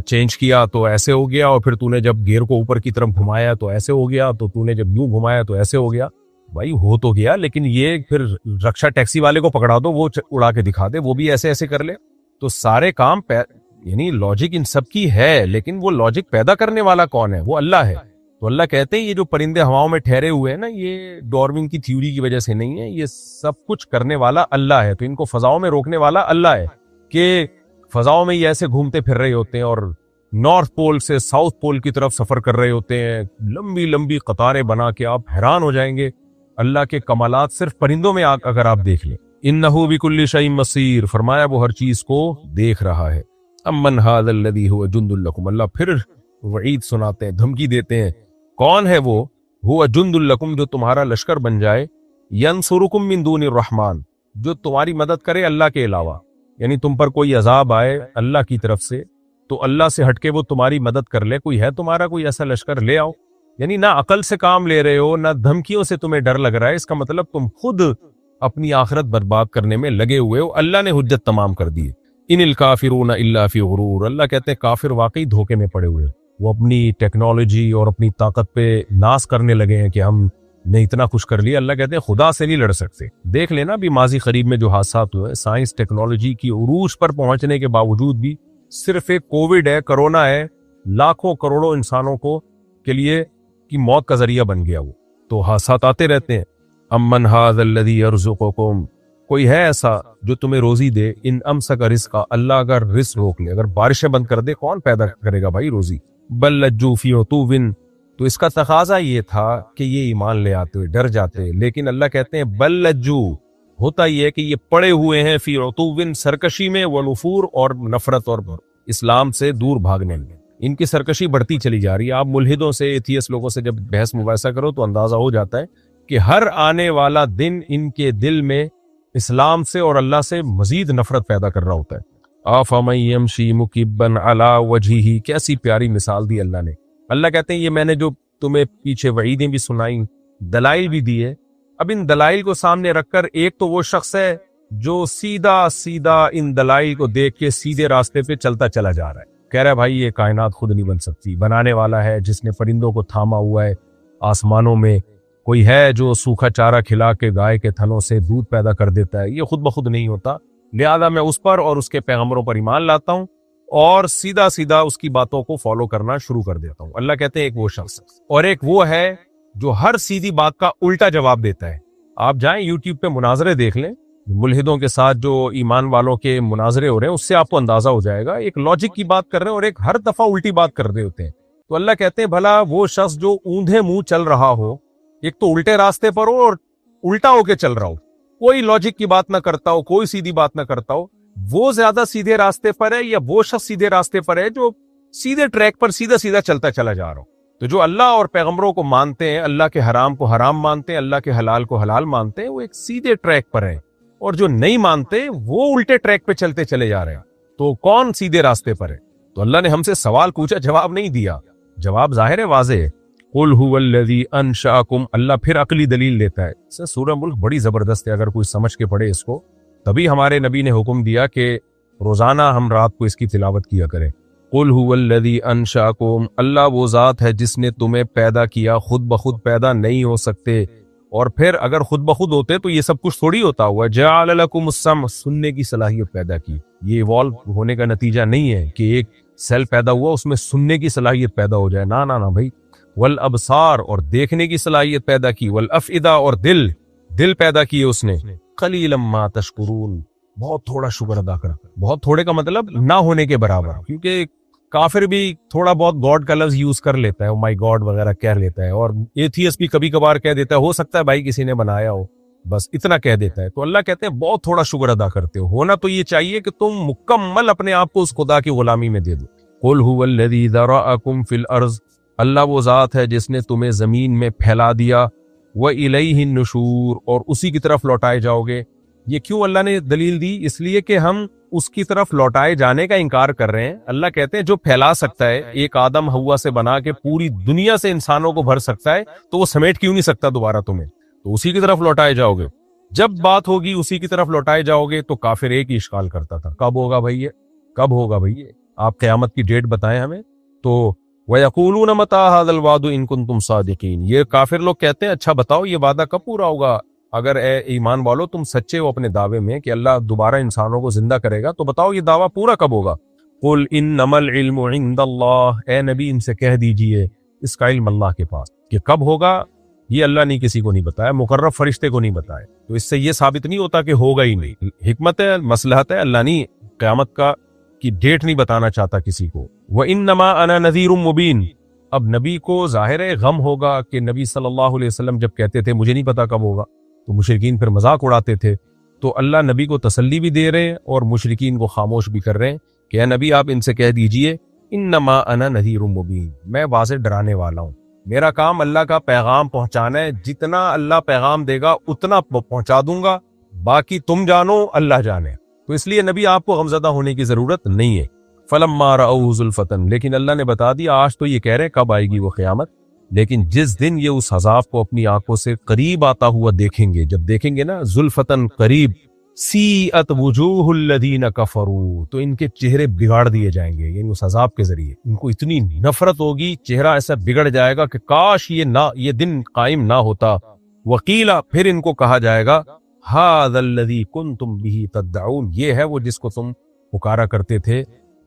[SPEAKER 1] چینج کیا تو ایسے ہو گیا، اور پھر تو نے جب گیئر کو اوپر کی طرف گھمایا تو ایسے ہو گیا، تو نے جب یوں گھمایا تو ایسے ہو گیا۔ بھائی ہو تو گیا، لیکن یہ پھر رکشا ٹیکسی والے کو پکڑا دو، وہ اڑا کے دکھا دے، وہ بھی ایسے ایسے کر لے۔ تو سارے کام یعنی لاجک ان سب کی ہے، لیکن وہ لاجک پیدا کرنے والا کون ہے؟ وہ اللہ ہے۔ تو اللہ کہتے ہیں یہ جو پرندے ہواؤں میں ٹھہرے ہوئے ہیں نا، یہ ڈارون کی تھیوری کی وجہ سے نہیں ہے، یہ سب کچھ کرنے والا اللہ ہے۔ تو ان کو فضاؤں میں روکنے والا اللہ ہے کہ فضاؤں میں یہ ایسے گھومتے پھر رہے ہوتے ہیں اور نارتھ پول سے ساؤتھ پول کی طرف سفر کر رہے ہوتے ہیں، لمبی لمبی قطاریں بنا کے، آپ حیران ہو جائیں گے اللہ کے کمالات صرف پرندوں میں اگر آپ دیکھ لیں۔ انہ بکل شیء بصیر، فرمایا وہ ہر چیز کو دیکھ رہا ہے۔ امن ھذا الذی ھو جند لکم، اللہ پھر وعید سناتے ہیں، دھمکی دیتے ہیں، کون ہے وہ؟ ھو جند لکم، جو تمہارا لشکر بن جائے، ینصرکم من دون الرحمن، جو تمہاری مدد کرے اللہ کے علاوہ، یعنی تم پر کوئی عذاب آئے اللہ کی طرف سے تو اللہ سے ہٹ کے وہ تمہاری مدد کر لے، کوئی ہے تمہارا کوئی ایسا لشکر، لے آؤ۔ یعنی نہ عقل سے کام لے رہے ہو، نہ دھمکیوں سے تمہیں ڈر لگ رہا ہے، اس کا مطلب تم خود اپنی آخرت برباد کرنے میں لگے ہوئے ہو، اللہ نے حجت تمام کر دی ہے۔ ان الکافرون الا فی غرور، اللہ کہتے ہیں کافر واقعی دھوکے میں پڑے ہوئے، وہ اپنی ٹیکنالوجی اور اپنی طاقت پہ ناز کرنے لگے ہیں کہ ہم نے اتنا کچھ کر لیا۔ اللہ کہتے ہیں خدا سے نہیں لڑ سکتے۔ دیکھ لینا بھی ماضی قریب میں جو حادثات ہوئے، سائنس ٹیکنالوجی کی عروج پر پہنچنے کے باوجود بھی صرف ایک کووڈ ہے، کرونا ہے، لاکھوں کروڑوں انسانوں کے لیے کی موت کا ذریعہ بن گیا وہ۔ تو حادثات آتے رہتے ہیں۔ امن ھذا الذی یرزقکم، کوئی ہے ایسا جو تمہیں روزی دے، ان امسک رزقا، اللہ اگر رزق روک لے، اگر بارشیں بند کر دے، کون پیدا کرے گا بھائی روزی؟ بل لجوا فی عتو، تو اس کا تقاضا یہ تھا کہ یہ ایمان لے آتے، ڈر جاتے، لیکن اللہ کہتے ہیں بل لجو، ہوتا یہ ہے کہ یہ پڑے ہوئے ہیں فی عتو، سرکشی میں، ونفور، اور نفرت اور اسلام سے دور بھاگنے میں، ان کی سرکشی بڑھتی چلی جا رہی ہے۔ آپ ملحدوں سے، ایتھیس لوگوں سے جب بحث مباحثہ کرو تو اندازہ ہو جاتا ہے کہ ہر آنے والا دن ان کے دل میں اسلام سے اور اللہ سے مزید نفرت پیدا کر رہا ہوتا ہے۔ افمن یمشی مکبا علی وجہہ، کیسی پیاری مثال دی اللہ نے۔ اللہ کہتے ہیں یہ میں نے جو تمہیں پیچھے وعیدیں بھی سنائیں، دلائل بھی دیے، اب ان دلائل کو سامنے رکھ کر ایک تو وہ شخص ہے جو سیدھا سیدھا ان دلائل کو دیکھ کے سیدھے راستے پہ چلتا چلا جا رہا ہے، کہہ رہا ہے بھائی یہ کائنات خود نہیں بن سکتی، بنانے والا ہے جس نے پرندوں کو تھاما ہوا ہے آسمانوں میں، کوئی ہے جو سوکھا چارہ کھلا کے گائے کے تھنوں سے دودھ پیدا کر دیتا ہے، یہ خود بخود نہیں ہوتا، لہذا میں اس پر اور اس کے پیغمبروں پر ایمان لاتا ہوں اور سیدھا سیدھا اس کی باتوں کو فالو کرنا شروع کر دیتا ہوں۔ اللہ کہتے ہیں ایک وہ شخص، اور ایک وہ ہے جو ہر سیدھی بات کا الٹا جواب دیتا ہے۔ آپ جائیں یوٹیوب پہ مناظرے دیکھ لیں، ملحدوں کے ساتھ جو ایمان والوں کے مناظرے ہو رہے ہیں، اس سے آپ کو اندازہ ہو جائے گا، ایک لاجک کی بات کر رہے ہیں اور ایک ہر دفعہ الٹی بات کر رہے ہوتے ہیں۔ تو اللہ کہتے ہیں بھلا وہ شخص جو اوندھے منہ چل رہا ہو، ایک تو الٹے راستے پر ہو اور الٹا ہو کے چل رہا ہو، کوئی لاجک کی بات نہ کرتا ہو، کوئی سیدھی بات نہ کرتا ہو، وہ زیادہ سیدھے راستے پر ہے یا وہ شخص سیدھے راستے پر ہے جو سیدھے ٹریک پر سیدھا سیدھا چلتا چلا جا رہا ہو؟ تو جو اللہ اور پیغمبروں کو مانتے ہیں، اللہ کے حرام کو حرام مانتے ہیں، اللہ کے حلال کو حلال مانتے ہیں، وہ ایک سیدھے ٹریک پر ہیں، اور جو نہیں مانتے وہ الٹے ٹریک پہ چلتے چلے جا رہے ہیں۔ تو کون سیدھے راستے پر ہے؟ تو اللہ نے ہم سے سوال پوچھا، جواب نہیں دیا، جواب ظاہر ہے، واضح ہے۔ قل هو الذی انشأکم، اللہ پھر عقلی دلیل دیتا ہے۔ سورہ ملک بڑی زبردست ہے، اگر کوئی سمجھ کے پڑھے اس کو، تبھی ہمارے نبی نے حکم دیا کہ روزانہ ہم رات کو اس کی تلاوت کیا کریں۔ قل هو الذی انشأکم، اللہ وہ ذات ہے جس نے تمہیں پیدا کیا، خود بخود پیدا نہیں ہو سکتے، اور پھر اگر خود بخود ہوتے تو یہ سب کچھ تھوڑی ہوتا ہوا۔ جعل لکم السمع، سننے کی صلاحیت پیدا کی، یہ ایوالو ہونے کا نتیجہ نہیں ہے کہ ایک سیل پیدا ہوا اس میں سننے کی صلاحیت پیدا ہو جائے، نہ بھائی۔ والابصار، اور دیکھنے کی صلاحیت پیدا کی، والافئدہ، اور دل پیدا کیے اس نے۔ قلیلا ما تشکرون، بہت تھوڑا شکر ادا کرا۔ بہت تھوڑے کا مطلب نہ ہونے کے برابر، کیونکہ کافر بھی تھوڑا بہت گاڈ کا لفظ یوز کر لیتا ہے، مائی گاڈ وغیرہ کہہ لیتا ہے، اور ایتھیسٹ بھی کبھی کبھار کہہ دیتا ہے، ہو سکتا ہے بھائی کسی نے بنایا ہو، بس اتنا کہہ دیتا ہے۔ تو اللہ کہتے ہیں بہت تھوڑا شکر ادا کرتے ہو، ہونا تو یہ چاہیے کہ تم مکمل اپنے آپ کو اس خدا کی غلامی میں دے دو۔ قل هو الذی ذرأکم فی الارض، اللہ وہ ذات ہے جس نے تمہیں زمین میں پھیلا دیا، وإلیہ النشور، اور اسی کی طرف لوٹائے جاؤ گے۔ یہ کیوں اللہ نے دلیل دی؟ اس لیے کہ ہم اس کی طرف لوٹائے جانے کا انکار کر رہے ہیں۔ اللہ کہتے ہیں جو پھیلا سکتا ہے، ایک آدم حوا سے بنا کے پوری دنیا سے انسانوں کو بھر سکتا ہے، تو وہ سمیٹ کیوں نہیں سکتا دوبارہ تمہیں؟ تو اسی کی طرف لوٹائے جاؤ گے۔ جب بات ہوگی اسی کی طرف لوٹائے جاؤ گے تو کافر ایک ہی اشکال کرتا تھا، کب ہوگا بھائی یہ؟ کب ہوگا بھائی یہ؟ آپ قیامت کی ڈیٹ بتائیں ہمیں۔ تو وَيَقُولُونَ مَتَىٰ هَٰذَا الْوَعْدُ إِن كُنتُمْ صَادِقِينَ، یہ کافر لوگ کہتے ہیں اچھا بتاؤ یہ وعدہ کب پورا ہوگا؟ اگر اے ایمان والو تم سچے ہو اپنے دعوے میں کہ اللہ دوبارہ انسانوں کو زندہ کرے گا، تو بتاؤ یہ دعویٰ پورا کب ہوگا؟ قُلْ إِنَّمَا الْعِلْمُ عِندَ اللَّهِ، اے نبی ان سے کہہ دیجئے اس کا علم اللہ کے پاس، کہ کب ہوگا یہ اللہ نے کسی کو نہیں بتایا، مقرب فرشتے کو نہیں بتایا۔ تو اس سے یہ ثابت نہیں ہوتا کہ ہوگا ہی نہیں، حکمت ہے، مصلحت ہے، اللہ نہیں قیامت کی ڈیٹ نہیں بتانا چاہتا کسی کو۔ وَإِنَّمَا أَنَا نَذِيرٌ مُبِينٌ، اب نبی کو ظاہر ہے غم ہوگا کہ نبی صلی اللہ علیہ وسلم جب کہتے تھے مجھے نہیں پتا کب ہوگا تو مشرکین پھر مذاق اڑاتے تھے، تو اللہ نبی کو تسلی بھی دے رہے ہیں اور مشرکین کو خاموش بھی کر رہے ہیں کہ اے نبی آپ ان سے کہہ دیجئے انما انا نذیر مبین، میں واضح ڈرانے والا ہوں، میرا کام اللہ کا پیغام پہنچانا ہے، جتنا اللہ پیغام دے گا اتنا پہنچا دوں گا، باقی تم جانو اللہ جانے۔ تو اس لیے نبی آپ کو غمزدہ ہونے کی ضرورت نہیں ہے۔ فلما رأوہ زلفۃ، لیکن اللہ نے بتا دیا آج تو یہ کہہ رہے کب آئے گی وہ قیامت، لیکن جس دن یہ اس عذاب کو اپنی آنکھوں سے قریب آتا ہوا دیکھیں گے، جب دیکھیں گے نا زلفتن قریب، سیئت وجوہ الذین کفروا، تو ان کے چہرے بگاڑ دیے جائیں گے، یعنی اس عذاب کے ذریعے ان کو اتنی نفرت ہوگی، چہرہ ایسا بگڑ جائے گا کہ کاش یہ دن قائم نہ ہوتا۔ وقیلا، پھر ان کو کہا جائے گا ھذا الذی کنتم بہ تدعون، یہ ہے وہ جس کو تم پکارا کرتے تھے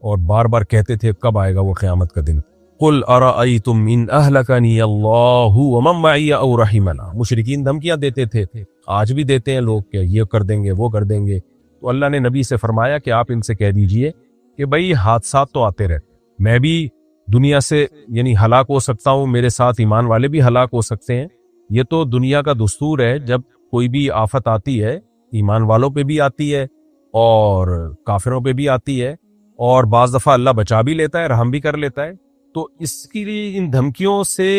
[SPEAKER 1] اور بار بار کہتے تھے کب آئے گا وہ قیامت کا دن۔ قل ارأیتم ان اہلکنی اللہ ومن معی او رحمنا، مشرکین دھمکیاں دیتے تھے، آج بھی دیتے ہیں لوگ کہ یہ کر دیں گے وہ کر دیں گے، تو اللہ نے نبی سے فرمایا کہ آپ ان سے کہہ دیجئے کہ بھئی حادثات تو آتے رہتے، میں بھی دنیا سے یعنی ہلاک ہو سکتا ہوں، میرے ساتھ ایمان والے بھی ہلاک ہو سکتے ہیں، یہ تو دنیا کا دستور ہے، جب کوئی بھی آفت آتی ہے ایمان والوں پہ بھی آتی ہے اور کافروں پہ بھی آتی ہے، اور بعض دفعہ اللہ بچا بھی لیتا ہے، رحم بھی کر لیتا ہے، تو اس کی ان دھمکیوں سے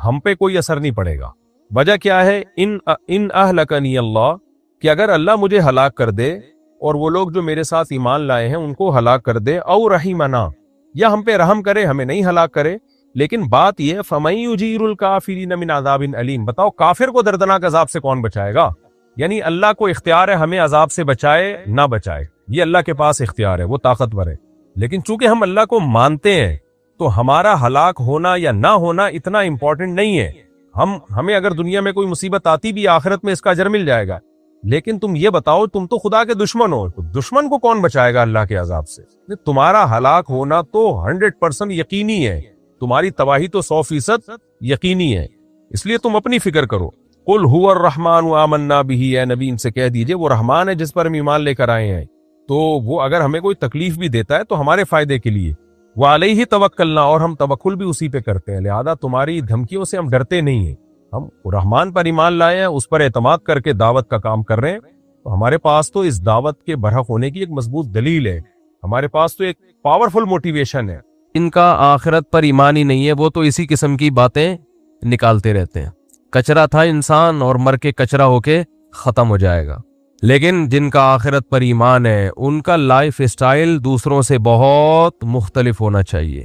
[SPEAKER 1] ہم پہ کوئی اثر نہیں پڑے گا۔ وجہ کیا ہے؟ ان اہلکنی اللہ، کہ اگر اللہ مجھے ہلاک کر دے اور وہ لوگ جو میرے ساتھ ایمان لائے ہیں ان کو ہلاک کر دے، او رحمنا، یا ہم پہ رحم کرے ہمیں نہیں ہلاک کرے، لیکن بات یہ فَمَن يُجِيرُ الْكَافِرِينَ مِنْ عَذَابٍ أَلِيمٍ، بتاؤ کافر کو دردناک عذاب سے کون بچائے گا؟ یعنی اللہ کو اختیار ہے ہمیں عذاب سے بچائے نہ بچائے، یہ اللہ کے پاس اختیار ہے، وہ طاقتور ہے، لیکن چونکہ ہم اللہ کو مانتے ہیں تو ہمارا ہلاک ہونا یا نہ ہونا اتنا امپورٹنٹ نہیں ہے۔ ہمیں اگر دنیا میں کوئی مصیبت آتی بھی آخرت میں اس کا اجر مل جائے گا، لیکن تم یہ بتاؤ تم تو خدا کے دشمن ہو، تو دشمن کو کون بچائے گا اللہ کے عذاب سے؟ تمہارا ہلاک ہونا تو 100% یقینی ہے، تمہاری تباہی تو 100% یقینی ہے، اس لیے تم اپنی فکر کرو۔ قل هو الرحمن آمنا به، اے نبی ان سے کہہ دیجئے وہ رحمان ہے جس پر ہم ایمان لے کر آئے ہیں، تو وہ اگر ہمیں کوئی تکلیف بھی دیتا ہے تو ہمارے فائدے کے لیے، وعلیہ توکلنا، اور ہم توکل بھی اسی پہ کرتے ہیں، لہذا تمہاری دھمکیوں سے ہم ڈرتے نہیں ہیں، ہم رحمان پر ایمان لائے ہیں، اس پر اعتماد کر کے دعوت کا کام کر رہے ہیں، تو ہمارے پاس تو اس دعوت کے برحق ہونے کی ایک مضبوط دلیل ہے، ہمارے پاس تو ایک پاورفل موٹیویشن ہے۔ ان کا آخرت پر ایمان ہی نہیں ہے، وہ تو اسی قسم کی باتیں نکالتے رہتے ہیں، کچرا تھا انسان اور مر کے کچرا ہو کے ختم ہو جائے گا، لیکن جن کا آخرت پر ایمان ہے ان کا لائف اسٹائل دوسروں سے بہت مختلف ہونا چاہیے۔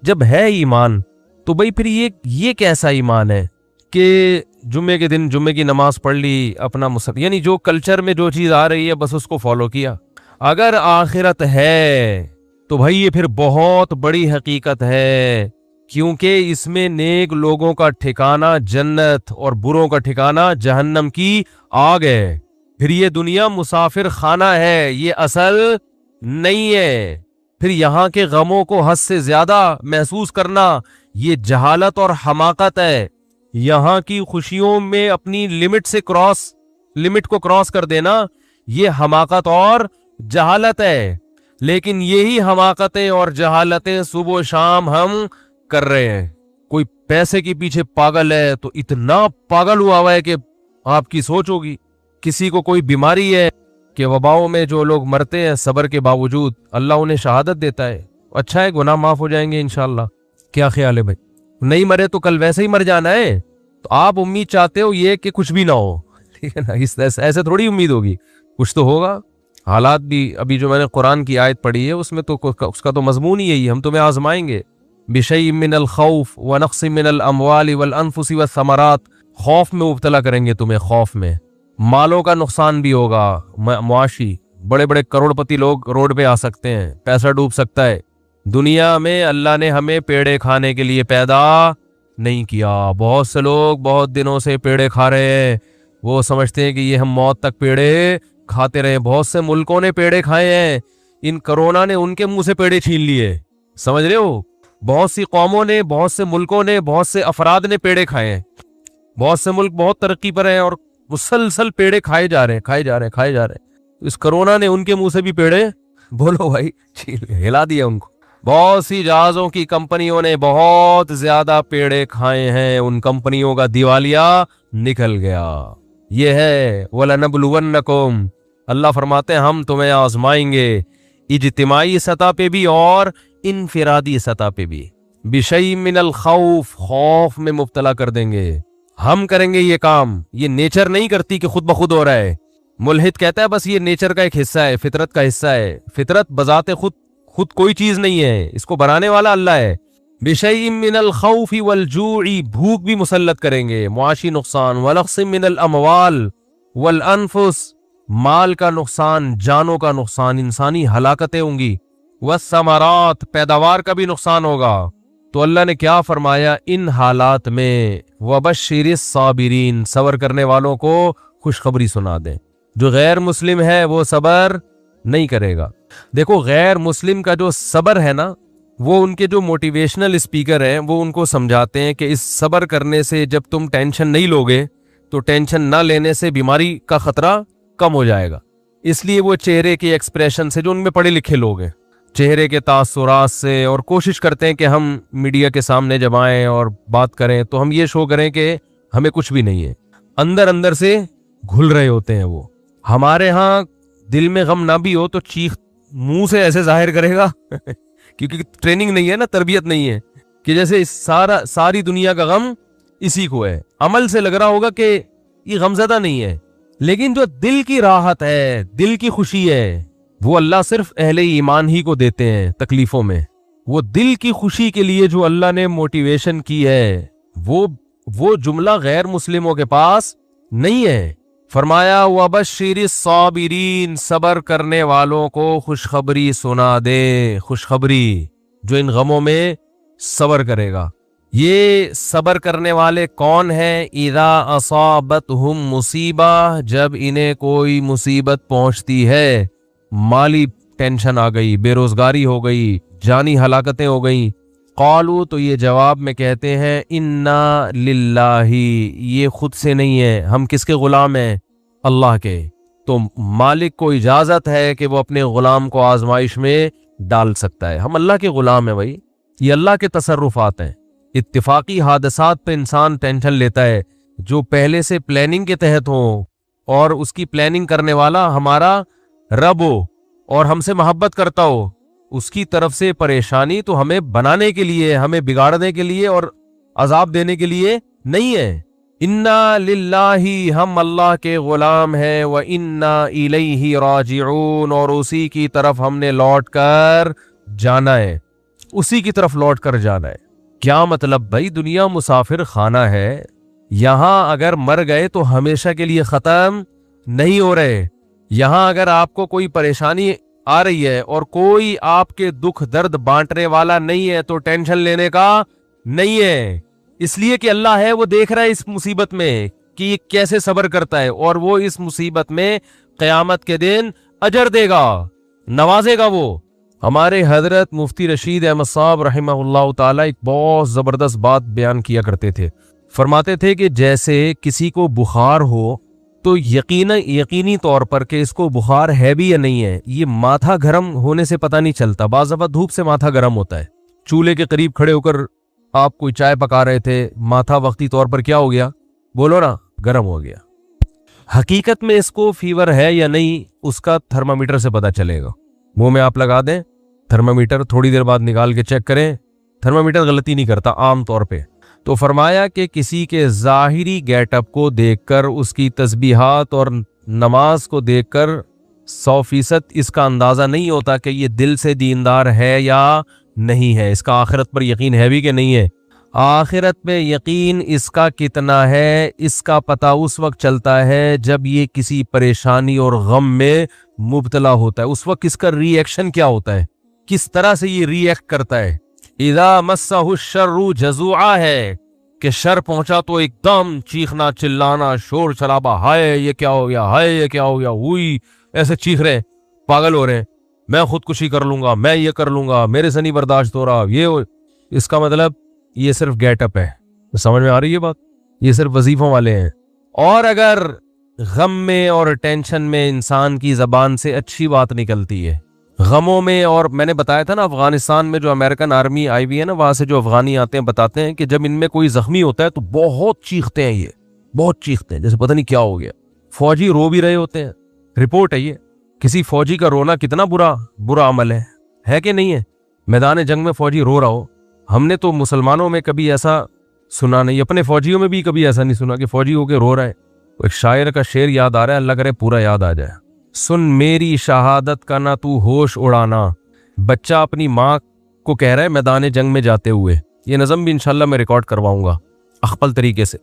[SPEAKER 1] جب ہے ایمان تو بھئی پھر یہ کیسا ایمان ہے کہ جمعے کے دن جمعے کی نماز پڑھ لی، اپنا یعنی جو کلچر میں جو چیز آ رہی ہے بس اس کو فالو کیا، اگر آخرت ہے تو بھائی یہ پھر بہت بڑی حقیقت ہے، کیونکہ اس میں نیک لوگوں کا ٹھکانہ جنت اور بروں کا ٹھکانہ جہنم کی آگ ہے۔ پھر یہ دنیا مسافر خانہ ہے، یہ اصل نہیں ہے۔ پھر یہاں کے غموں کو حد سے زیادہ محسوس کرنا یہ جہالت اور حماقت ہے۔ یہاں کی خوشیوں میں اپنی لمٹ کو کراس کر دینا یہ حماقت اور جہالت ہے۔ لیکن یہی حماقتیں اور جہالتیں صبح و شام ہم کر رہے ہیں۔ کوئی پیسے کے پیچھے پاگل ہے تو اتنا پاگل ہوا ہے کہ آپ کی سوچ ہوگی۔ کسی کو کوئی بیماری ہے کہ وباؤں میں جو لوگ مرتے ہیں صبر کے باوجود اللہ انہیں شہادت دیتا ہے، اچھا ہے گناہ معاف ہو جائیں گے انشاءاللہ۔ کیا خیال ہے بھائی؟ نہیں مرے تو کل ویسے ہی مر جانا ہے، تو آپ امید چاہتے ہو یہ کہ کچھ بھی نہ ہو، ٹھیک ہے نا؟ ایسے تھوڑی امید ہوگی، کچھ تو ہوگا۔ حالات بھی ابھی جو میں نے قرآن کی آیت پڑھی ہے اس میں تو اس کا تو مضمون ہی یہی، ہم تمہیں آزمائیں گے بِشَيْءٍ مِّنَ الْخَوْفِ وَنَقْصٍ مِّنَ الْأَمْوَالِ وَالْأَنفُسِ وَالثَّمَرَاتِ، خوف میں مبتلا کریں گے تمہیں، خوف میں مالوں کا نقصان بھی ہوگا معاشی، بڑے بڑے کروڑ پتی لوگ روڈ پہ آ سکتے ہیں، پیسہ ڈوب سکتا ہے۔ دنیا میں اللہ نے ہمیں پیڑے کھانے کے لیے پیدا نہیں کیا۔ بہت سے لوگ بہت دنوں سے پیڑے کھا رہے ہیں، وہ سمجھتے ہیں کہ یہ ہم موت تک پیڑے کھاتے رہے۔ بہت سے ملکوں نے پیڑے کھائے ہیں، ان کرونا نے ان کے منہ سے پیڑے چھین لیے، سمجھ رہے ہو؟ بہت سی قوموں نے، بہت سے ملکوں نے، بہت سے افراد نے پیڑے کھائے ہیں۔ بہت سے ملک بہت ترقی پر ہیں اور مسلسل پیڑے کھائے جا رہے ہیں۔ اس کرونا نے ان کے منہ سے بھی پیڑے، بولو بھائی، ہلا دیا ان کو۔ بہت سی جہازوں کی کمپنیوں نے بہت زیادہ پیڑے کھائے ہیں، ان کمپنیوں کا دیوالیہ نکل گیا۔ یہ ہے وَلَنَبْلُوَنَّكُمْ، اللہ فرماتے ہیں ہم تمہیں آزمائیں گے، اجتماعی سطح پہ بھی اور انفرادی سطح پہ بھی۔ بِشَيْءٍ مِّنَ الْخَوْفِ، خوف میں مبتلا کر دیں گے۔ ہم کریں گے یہ کام، یہ نیچر نہیں کرتی کہ خود بخود ہو رہا ہے۔ ملحد کہتا ہے بس یہ نیچر کا ایک حصہ ہے، فطرت کا حصہ ہے۔ فطرت بذات خود کوئی چیز نہیں ہے، اس کو بنانے والا اللہ ہے۔ بِشَيْءٍ مِّنَ الْخَوْفِ وَالْجُوعِ، بھوک بھی مسلط کریں گے، معاشی نقصان، وَنَقْصٍ مِّنَ الْأَمْوَالِ وَالْأَنفُسِ، مال کا نقصان، جانوں کا نقصان، انسانی ہلاکتیں ہوں گی، وَالثَّمَرَاتِ، پیداوار کا بھی نقصان ہوگا۔ تو اللہ نے کیا فرمایا ان حالات میں؟ وَبَشِّرِ الصَّابِرِينَ، صبر کرنے والوں کو خوشخبری سنا دیں۔ جو غیر مسلم ہے وہ صبر نہیں کرے گا۔ دیکھو غیر مسلم کا جو صبر ہے نا، وہ ان کے جو موٹیویشنل اسپیکر ہیں وہ ان کو سمجھاتے ہیں کہ اس صبر کرنے سے جب تم ٹینشن نہیں لوگے تو ٹینشن نہ لینے سے بیماری کا خطرہ کم ہو جائے گا۔ اس لیے وہ چہرے کے ایکسپریشن سے، جو ان میں پڑھے لکھے لوگ ہیں، چہرے کے تاثرات سے، اور کوشش کرتے ہیں کہ ہم میڈیا کے سامنے جب آئیں اور بات کریں تو ہم یہ شو کریں کہ ہمیں کچھ بھی نہیں ہے، اندر اندر سے گھل رہے ہوتے ہیں وہ۔ ہمارے ہاں دل میں غم نہ بھی ہو تو چیخ منہ سے ایسے ظاہر کرے گا کیونکہ ٹریننگ نہیں ہے نا، تربیت نہیں ہے، کہ جیسے ساری دنیا کا غم اسی کو ہے۔ عمل سے لگ رہا ہوگا کہ یہ غمزدہ نہیں ہے، لیکن جو دل کی راحت ہے، دل کی خوشی ہے، وہ اللہ صرف اہل ایمان ہی کو دیتے ہیں تکلیفوں میں۔ وہ دل کی خوشی کے لیے جو اللہ نے موٹیویشن کی ہے، وہ جملہ غیر مسلموں کے پاس نہیں ہے۔ فرمایا وَبَشِّرِ الصَّابِرِينَ، صبر کرنے والوں کو خوشخبری سنا دے، خوشخبری، جو ان غموں میں صبر کرے گا۔ یہ صبر کرنے والے کون ہیں؟ اِذَا أَصَابَتْهُمْ مُصِیبَہ، جب انہیں کوئی مصیبت پہنچتی ہے، مالی ٹینشن آ گئی، بے روزگاری ہو گئی، جانی ہلاکتیں ہو گئیں، قالوا، تو یہ جواب میں کہتے ہیں اِنَّا لِلَّهِ، یہ خود سے نہیں ہے، ہم کس کے غلام ہیں؟ اللہ کے۔ تو مالک کو اجازت ہے کہ وہ اپنے غلام کو آزمائش میں ڈال سکتا ہے۔ ہم اللہ کے غلام ہیں بھائی، یہ اللہ کے تصرفات ہیں۔ اتفاقی حادثات پہ انسان ٹینشن لیتا ہے جو پہلے سے پلاننگ کے تحت ہوں، اور اس کی پلاننگ کرنے والا ہمارا رب ہو اور ہم سے محبت کرتا ہو، اس کی طرف سے پریشانی تو ہمیں بنانے کے لیے، ہمیں بگاڑنے کے لیے اور عذاب دینے کے لیے نہیں ہے۔ اِنَّا لِلَّهِ، ہم اللہ کے غلام ہیں، وَإِنَّا إِلَيْهِ رَاجِعُونَ، اور اسی کی طرف ہم نے لوٹ کر جانا ہے، اسی کی طرف لوٹ کر جانا ہے۔ کیا مطلب بھائی؟ دنیا مسافر خانہ ہے، یہاں اگر مر گئے تو ہمیشہ کے لیے ختم نہیں ہو رہے۔ یہاں اگر آپ کو کوئی پریشانی آ رہی ہے اور کوئی آپ کے دکھ درد بانٹنے والا نہیں ہے تو ٹینشن لینے کا نہیں ہے، اس لیے کہ اللہ ہے، وہ دیکھ رہا ہے اس مصیبت میں کہ یہ کیسے صبر کرتا ہے، اور وہ اس مصیبت میں قیامت کے دن اجر دے گا، نوازے گا وہ۔ ہمارے حضرت مفتی رشید احمد صاحب رحمہ اللہ تعالی ایک بہت زبردست بات بیان کیا کرتے تھے، فرماتے تھے کہ جیسے کسی کو بخار ہو تو یقینی طور پر کہ اس کو بخار ہے بھی یا نہیں ہے، یہ ماتھا گرم ہونے سے پتہ نہیں چلتا، بعض دفعہ دھوپ سے ماتھا گرم ہوتا ہے، چولہے کے قریب کھڑے ہو کر آپ کوئی چائے پکا رہے تھے، ماتھا وقتی طور پر کیا ہو گیا، بولو نا، گرم ہو گیا۔ حقیقت میں اس کو فیور ہے یا نہیں اس کا تھرمامیٹر سے پتہ چلے گا، منہ میں آپ لگا دیں تھرمامیٹر، تھوڑی دیر بعد نکال کے چیک کریں، تھرمامیٹر غلطی نہیں کرتا عام طور پہ۔ تو فرمایا کہ کسی کے ظاہری گیٹ اپ کو دیکھ کر، اس کی تسبیحات اور نماز کو دیکھ کر 100% اس کا اندازہ نہیں ہوتا کہ یہ دل سے دیندار ہے یا نہیں ہے، اس کا آخرت پر یقین ہے بھی کہ نہیں ہے۔ آخرت میں یقین اس کا کتنا ہے، اس کا پتہ اس وقت چلتا ہے جب یہ کسی پریشانی اور غم میں مبتلا ہوتا ہے، اس وقت اس کا ری ایکشن کیا ہوتا ہے، کس طرح سے یہ ری ایکٹ کرتا ہے۔ اذا مسہ الشر جزوعا ہے کہ شر پہنچا تو ایک دم چیخنا چلانا شور شرابہ، ہائے یہ کیا ہو گیا، ہائے یہ کیا ہو گیا، ہوئی ایسے چیخ رہے، پاگل ہو رہے ہیں، میں خودکشی کر لوں گا، میں یہ کر لوں گا، میرے سے نہیں برداشت ہو رہا، یہ اس کا مطلب یہ صرف گیٹ اپ ہے۔ سمجھ میں آ رہی ہے بات؟ یہ صرف وظیفوں والے ہیں۔ اور اگر غم میں اور ٹینشن میں انسان کی زبان سے اچھی بات نکلتی ہے، غموں میں، اور میں نے بتایا تھا نا افغانستان میں جو امریکن آرمی آئی ہوئی ہے نا، وہاں سے جو افغانی آتے ہیں بتاتے ہیں کہ جب ان میں کوئی زخمی ہوتا ہے تو بہت چیختے ہیں، یہ بہت چیختے ہیں جیسے پتہ نہیں کیا ہو گیا، فوجی رو بھی رہے ہوتے ہیں، رپورٹ ہے یہ، کسی فوجی کا رونا کتنا برا عمل ہے کہ نہیں ہے؟ میدان جنگ میں فوجی رو رہا ہو، ہم نے تو مسلمانوں میں کبھی ایسا سنا نہیں، اپنے فوجیوں میں بھی کبھی ایسا نہیں سنا کہ فوجی ہو کے رو رہا ہے۔ ایک شاعر کا شعر یاد آ رہا ہے، اللہ کرے پورا یاد آ جائے، سن میری شہادت کا نہ تو ہوش اڑانا۔ بچہ اپنی ماں کو کہہ رہا ہے میدان جنگ میں جاتے ہوئے، یہ نظم بھی انشاءاللہ میں ریکارڈ کرواؤں گا اخپل طریقے سے۔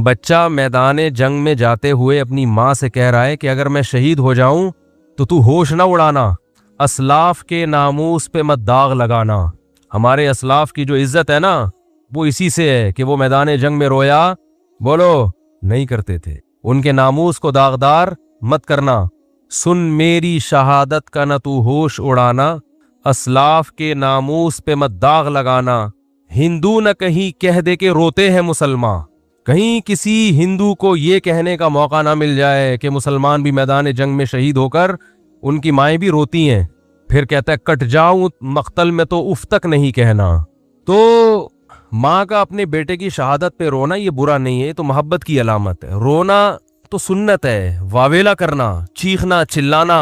[SPEAKER 1] بچہ میدان جنگ میں جاتے ہوئے اپنی ماں سے کہہ رہا ہے کہ اگر میں شہید ہو جاؤں تو ہوش نہ اڑانا، اسلاف کے ناموس پہ مت داغ لگانا۔ ہمارے اسلاف کی جو عزت ہے نا وہ اسی سے ہے کہ وہ میدان جنگ میں رویا بولو نہیں کرتے تھے، ان کے ناموس کو داغدار مت کرنا۔ سن میری شہادت کا نہ تو ہوش اڑانا، اسلاف کے ناموس پہ مت داغ لگانا۔ ہندو نہ کہیں کہہ دے کہ روتے ہیں مسلمان، کہیں کسی ہندو کو یہ کہنے کا موقع نہ مل جائے کہ مسلمان بھی میدان جنگ میں شہید ہو کر ان کی مائیں بھی روتی ہیں، پھر کہتا ہے کٹ جاؤں مقتل میں تو اف تک نہیں کہنا۔ تو ماں کا اپنے بیٹے کی شہادت پہ رونا یہ برا نہیں ہے، یہ تو محبت کی علامت ہے۔ رونا تو سنت ہے، واویلا کرنا، چیخنا چلانا،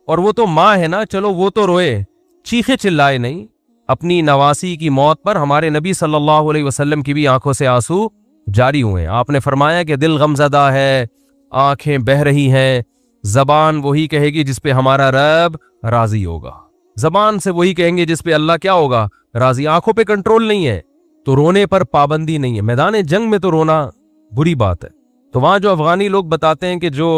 [SPEAKER 1] اور وہ تو ماں ہے نا، چلو وہ تو روئے، چیخے چلائے نہیں۔ اپنی نواسی کی موت پر ہمارے نبی صلی اللہ علیہ وسلم کی بھی آنکھوں سے آنسو جاری ہوئے، آپ نے فرمایا کہ دل غمزدہ ہے، آنکھیں بہہ رہی ہیں، زبان وہی کہے گی جس پہ ہمارا رب راضی ہوگا، زبان سے وہی کہیں گے جس پہ اللہ کیا ہوگا راضی۔ آنکھوں پہ کنٹرول نہیں ہے تو رونے پر پابندی نہیں ہے، میدان جنگ میں تو رونا بری بات ہے۔ تو وہاں جو افغانی لوگ بتاتے ہیں کہ جو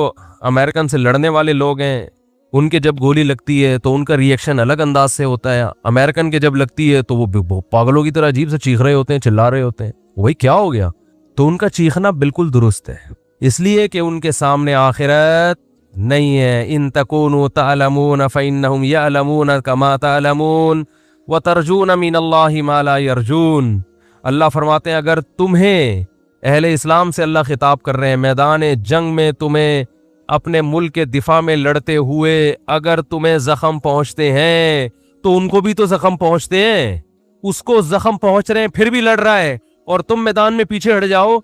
[SPEAKER 1] امریکن سے لڑنے والے لوگ ہیں ان کے جب گولی لگتی ہے تو ان کا ری ایکشن الگ انداز سے ہوتا ہے، امریکن کے جب لگتی ہے تو وہ پاگلوں کی طرح عجیب سے چیخ رہے ہوتے ہیں، چلا رہے ہوتے ہیں، وہی کیا ہو گیا؟ تو ان کا چیخنا بالکل درست ہے، اس لیے کہ ان کے سامنے آخرت نہیں ہے۔ ان تکونوا تعلمون فإنهم يعلمون كما تعلمون وترجون من الله ما لا يرجون۔ اللہ فرماتے ہیں اگر تمہیں، اہل اسلام سے اللہ خطاب کر رہے ہیں، میدان جنگ میں تمہیں اپنے ملک کے دفاع میں لڑتے ہوئے اگر تمہیں زخم پہنچتے ہیں تو ان کو بھی تو زخم پہنچتے ہیں، اس کو زخم پہنچ رہے ہیں پھر بھی لڑ رہا ہے اور تم میدان میں پیچھے ہٹ جاؤ۔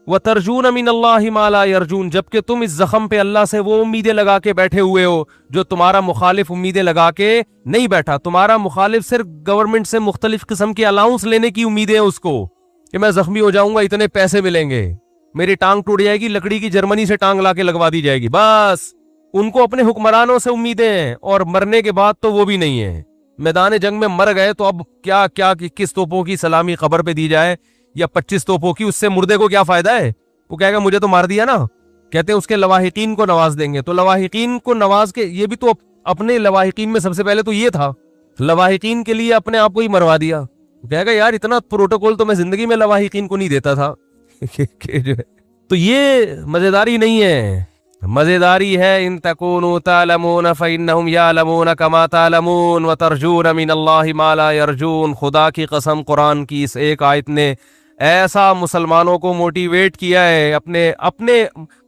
[SPEAKER 1] وَتَرْجُونَ مِنَ اللَّهِ مَا لَا يَرْجُونَ، جبکہ تم اس زخم پہ اللہ سے وہ امیدیں لگا کے بیٹھے ہوئے ہو جو تمہارا مخالف امیدیں لگا کے نہیں بیٹھا۔ تمہارا مخالف صرف گورنمنٹ سے مختلف قسم کے الاؤنس لینے کی امیدیں اس کو کہ میں زخمی ہو جاؤں گا اتنے پیسے ملیں گے، میری ٹانگ ٹوٹ جائے گی لکڑی کی جرمنی سے ٹانگ لا کے لگوا دی جائے گی، بس ان کو اپنے حکمرانوں سے امیدیں ہیں اور مرنے کے بعد تو وہ بھی نہیں ہے۔ میدان جنگ میں مر گئے تو اب کیا کس توپوں کی سلامی قبر پہ دی جائے یا 25 توپوں کی، اس سے مردے کو کیا فائدہ ہے؟ وہ کہے گا مجھے تو مار دیا نا، کہتے ہیں اس کے لواحقین کو نواز دیں گے، تو لواحقین کو نواز کے یہ بھی تو اپنے لواحقین میں سب سے پہلے تو یہ تھا، لواحقین کے لیے اپنے آپ کو ہی مروا دیا. کہے گا یار اتنا پروٹوکول تو میں زندگی میں لواحقین کو نہیں دیتا تھا. تو یہ مزیداری نہیں ہے، مزیداری ہے ان تکونوا تعلمون فانہم یعلمون کما تعلمون وترجون من اللہ ما لا یرجون. خدا کی قسم قرآن کی اس ایک آیت نے ایسا مسلمانوں کو موٹیویٹ کیا ہے اپنے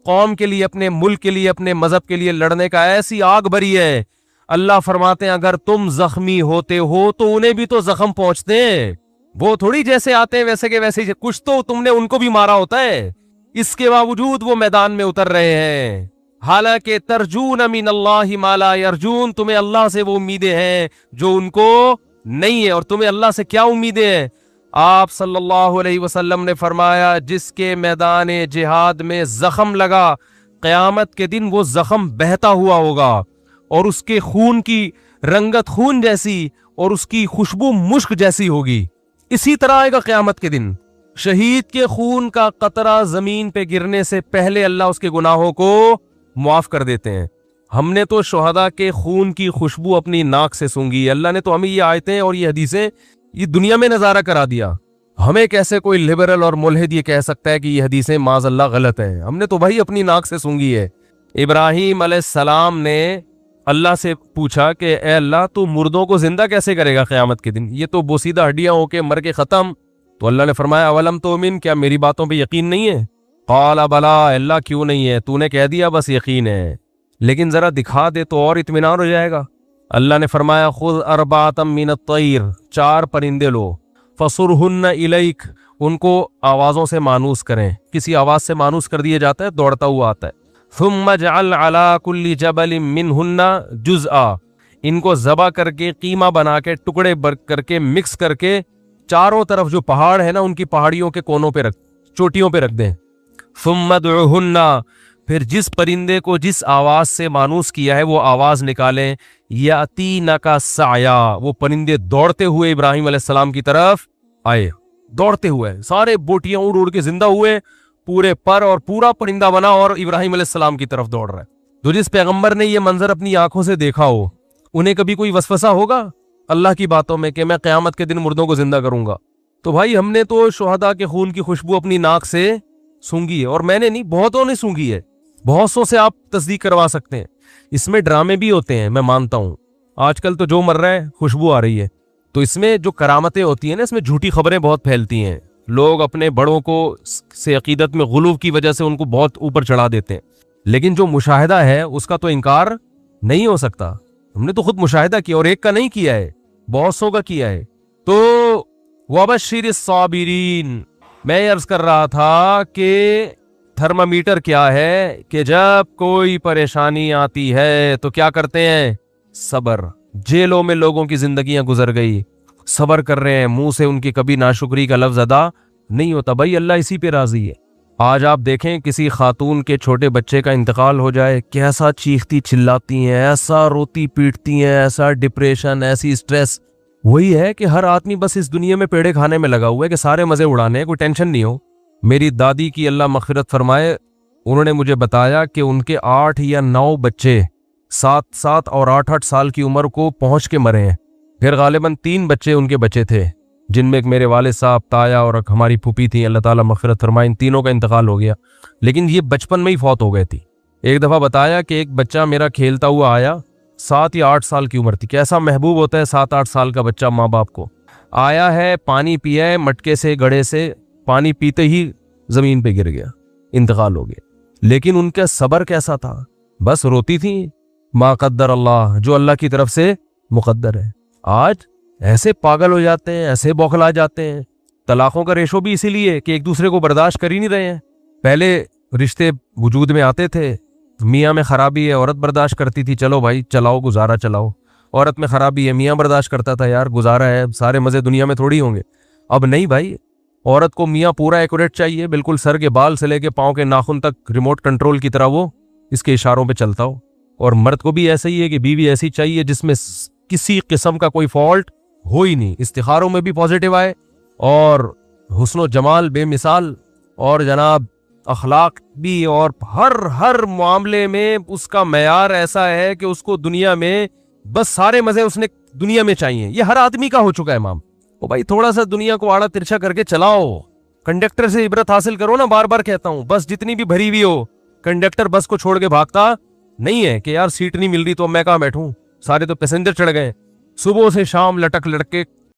[SPEAKER 1] قوم کے لیے، اپنے ملک کے لیے، اپنے مذہب کے لیے لڑنے کا، ایسی آگ بھری ہے. اللہ فرماتے ہیں اگر تم زخمی ہوتے ہو تو انہیں بھی تو زخم پہنچتے ہیں، وہ تھوڑی جیسے آتے ہیں ویسے کے ویسے، کچھ تو تم نے ان کو بھی مارا ہوتا ہے. اس کے باوجود وہ میدان میں اتر رہے ہیں. حالانکہ ترجون من اللہ ما لا یرجون، تمہیں اللہ سے وہ امیدیں ہیں جو ان کو نہیں ہے. اور تمہیں اللہ سے کیا امیدیں ہیں؟ آپ صلی اللہ علیہ وسلم نے فرمایا جس کے میدان جہاد میں زخم لگا، قیامت کے دن وہ زخم بہتا ہوا ہوگا اور اس کے خون کی رنگت خون جیسی اور اس کی خوشبو مشک جیسی ہوگی. اسی طرح آئے گا قیامت کے دن. شہید کے خون کا قطرہ زمین پہ گرنے سے پہلے اللہ اس کے گناہوں کو معاف کر دیتے ہیں. ہم نے تو شہداء کے خون کی خوشبو اپنی ناک سے سونگی. اللہ نے تو ہمیں یہ آیتیں اور یہ حدیثیں یہ دنیا میں نظارہ کرا دیا. ہمیں کیسے کوئی لبرل اور ملحد یہ کہہ سکتا ہے کہ یہ حدیثیں معاذ اللہ غلط ہیں؟ ہم نے تو بھائی اپنی ناک سے سونگی ہے. ابراہیم علیہ السلام نے اللہ سے پوچھا کہ اے اللہ تو مردوں کو زندہ کیسے کرے گا قیامت کے دن؟ یہ تو بوسیدہ ہڈیاں ہو کے مر کے ختم. تو اللہ نے فرمایا اولم تؤمن، کیا میری باتوں پہ یقین نہیں ہے؟ قال بلا، اللہ کیوں نہیں ہے، تو نے کہہ دیا بس یقین ہے، لیکن ذرا دکھا دے تو اور اطمینان ہو جائے گا. اللہ نے فرمایا خذ اربعۃ من الطیر، 4 پرندے لو، فصرہن الیک، ان کو آوازوں سے مانوس کریں. کسی آواز سے مانوس کر دیا جاتا ہے دوڑتا ہوا آتا ہے. ثم اجعل علی کل جبل منہن جزءا، ان کو ذبح کر کے قیمہ بنا کے ٹکڑے کر کے مکس کر کے چاروں طرف جو پہاڑ ہے نا ان کی پہاڑیوں کے کونوں پہ چوٹیوں پہ رکھ دیں. ثم ادعوہن، پھر جس پرندے کو جس آواز سے مانوس کیا ہے وہ آواز نکالیں. یاتینک سعیا، وہ پرندے دوڑتے ہوئے ابراہیم علیہ السلام کی طرف آئے، دوڑتے ہوئے سارے بوٹیاں اڑ اڑ کے زندہ ہوئے، پورے پر اور پورا پرندہ بنا اور ابراہیم علیہ السلام کی طرف دوڑ رہا ہے. تو جس پیغمبر نے یہ منظر اپنی آنکھوں سے دیکھا ہو انہیں کبھی کوئی وسوسہ ہوگا اللہ کی باتوں میں کہ میں قیامت کے دن مردوں کو زندہ کروں گا؟ تو بھائی ہم نے تو شہداء کے خون کی خوشبو اپنی ناک سے سونگی ہے، اور میں نے نہیں، بہتوں نے سونگی ہے. بہت سو سے آپ تصدیق کروا سکتے ہیں. اس میں ڈرامے بھی ہوتے ہیں، میں مانتا ہوں. آج کل تو جو مر رہا ہے خوشبو آ رہی ہے، تو اس میں جو کرامتیں ہوتی ہیں نا، اس میں جھوٹی خبریں بہت پھیلتی ہیں. لوگ اپنے بڑوں کو سے عقیدت میں غلو کی وجہ سے ان کو بہت اوپر چڑھا دیتے ہیں، لیکن جو مشاہدہ ہے اس کا تو انکار نہیں ہو سکتا. ہم نے تو خود مشاہدہ کیا، اور ایک کا نہیں کیا ہے، بہت سو کا کیا ہے. تو وبشر الصابرین، میں عرض کر رہا تھا کہ تھرمامیٹر کیا ہے کہ جب کوئی پریشانی آتی ہے تو کیا کرتے ہیں؟ صبر. جیلوں میں لوگوں کی زندگیاں گزر گئی، صبر کر رہے ہیں، منہ سے ان کی کبھی ناشکری کا لفظ ادا نہیں ہوتا. بھائی اللہ اسی پہ راضی ہے. آج آپ دیکھیں کسی خاتون کے چھوٹے بچے کا انتقال ہو جائے، کیسا چیختی چلاتی ہیں، ایسا روتی پیٹتی ہیں، ایسا ڈپریشن، ایسی سٹریس. وہی ہے کہ ہر آدمی بس اس دنیا میں پیڑے کھانے میں لگا ہوا ہے کہ سارے مزے اڑانے ہیں، کوئی ٹینشن نہیں ہو. میری دادی کی اللہ مغفرت فرمائے، انہوں نے مجھے بتایا کہ ان کے 8 یا 9 بچے 7 اور 8 سال کی عمر کو پہنچ کے مرے ہیں. پھر غالباً 3 بچے ان کے بچے تھے، جن میں ایک میرے والد صاحب، تایا اور ایک ہماری پھوپھی تھی، اللہ تعالیٰ مغفرت فرمائے. ان تینوں کا انتقال ہو گیا، لیکن یہ بچپن میں ہی فوت ہو گئے تھی. ایک دفعہ بتایا کہ ایک بچہ میرا کھیلتا ہوا آیا، 7 یا 8 سال کی عمر تھی. کیسا محبوب ہوتا ہے 7-8 سال کا بچہ ماں باپ کو. آیا ہے، پانی پیا ہے مٹکے سے، گڑھے سے، پانی پیتے ہی زمین پہ گر گیا، انتقال ہو گیا. لیکن ان کا صبر کیسا تھا، بس روتی تھی ما قدر اللہ، جو اللہ کی طرف سے مقدر ہے. آج ایسے پاگل ہو جاتے ہیں، ایسے بوکھلا جاتے ہیں. طلاقوں کا ریشو بھی اسی لیے کہ ایک دوسرے کو برداشت کر ہی نہیں رہے ہیں. پہلے رشتے وجود میں آتے تھے، میاں میں خرابی ہے، عورت برداشت کرتی تھی، چلو بھائی چلاؤ، گزارا چلاؤ. عورت میں خرابی ہے، میاں برداشت کرتا تھا، یار گزارا ہے، سارے مزے دنیا میں تھوڑی ہوں گے. اب نہیں بھائی، عورت کو میاں پورا ایکوریٹ چاہیے، بالکل سر کے بال سے لے کے پاؤں کے ناخن تک ریموٹ کنٹرول کی طرح وہ اس کے اشاروں پہ چلتا ہو. اور مرد کو بھی ایسا ہی ہے کہ بیوی ایسی چاہیے جس میں کسی قسم کا کوئی فالٹ ہو ہی نہیں، استخاروں میں بھی پازیٹیو آئے، اور حسن و جمال بے مثال، اور جناب اخلاق بھی اور ہر معاملے میں اس کا معیار ایسا ہے کہ اس کو دنیا میں بس سارے مزے اس نے دنیا میں چاہیے. یہ ہر آدمی کا ہو چکا ہے امام. او بھائی تھوڑا سا دنیا کو آڑا ترچھا کر کے چلاؤ. کنڈکٹر سے عبرت حاصل کرو نا, بار بار کہتا ہوں. بس جتنی بھی بھری ہوئی ہو, کنڈکٹر بس کو چھوڑ کے بھاگتا نہیں ہے کہ یار سیٹ نہیں مل رہی تو میں کہاں بیٹھوں, سارے تو پیسنجر چڑھ گئے. صبح سے شام لٹک کے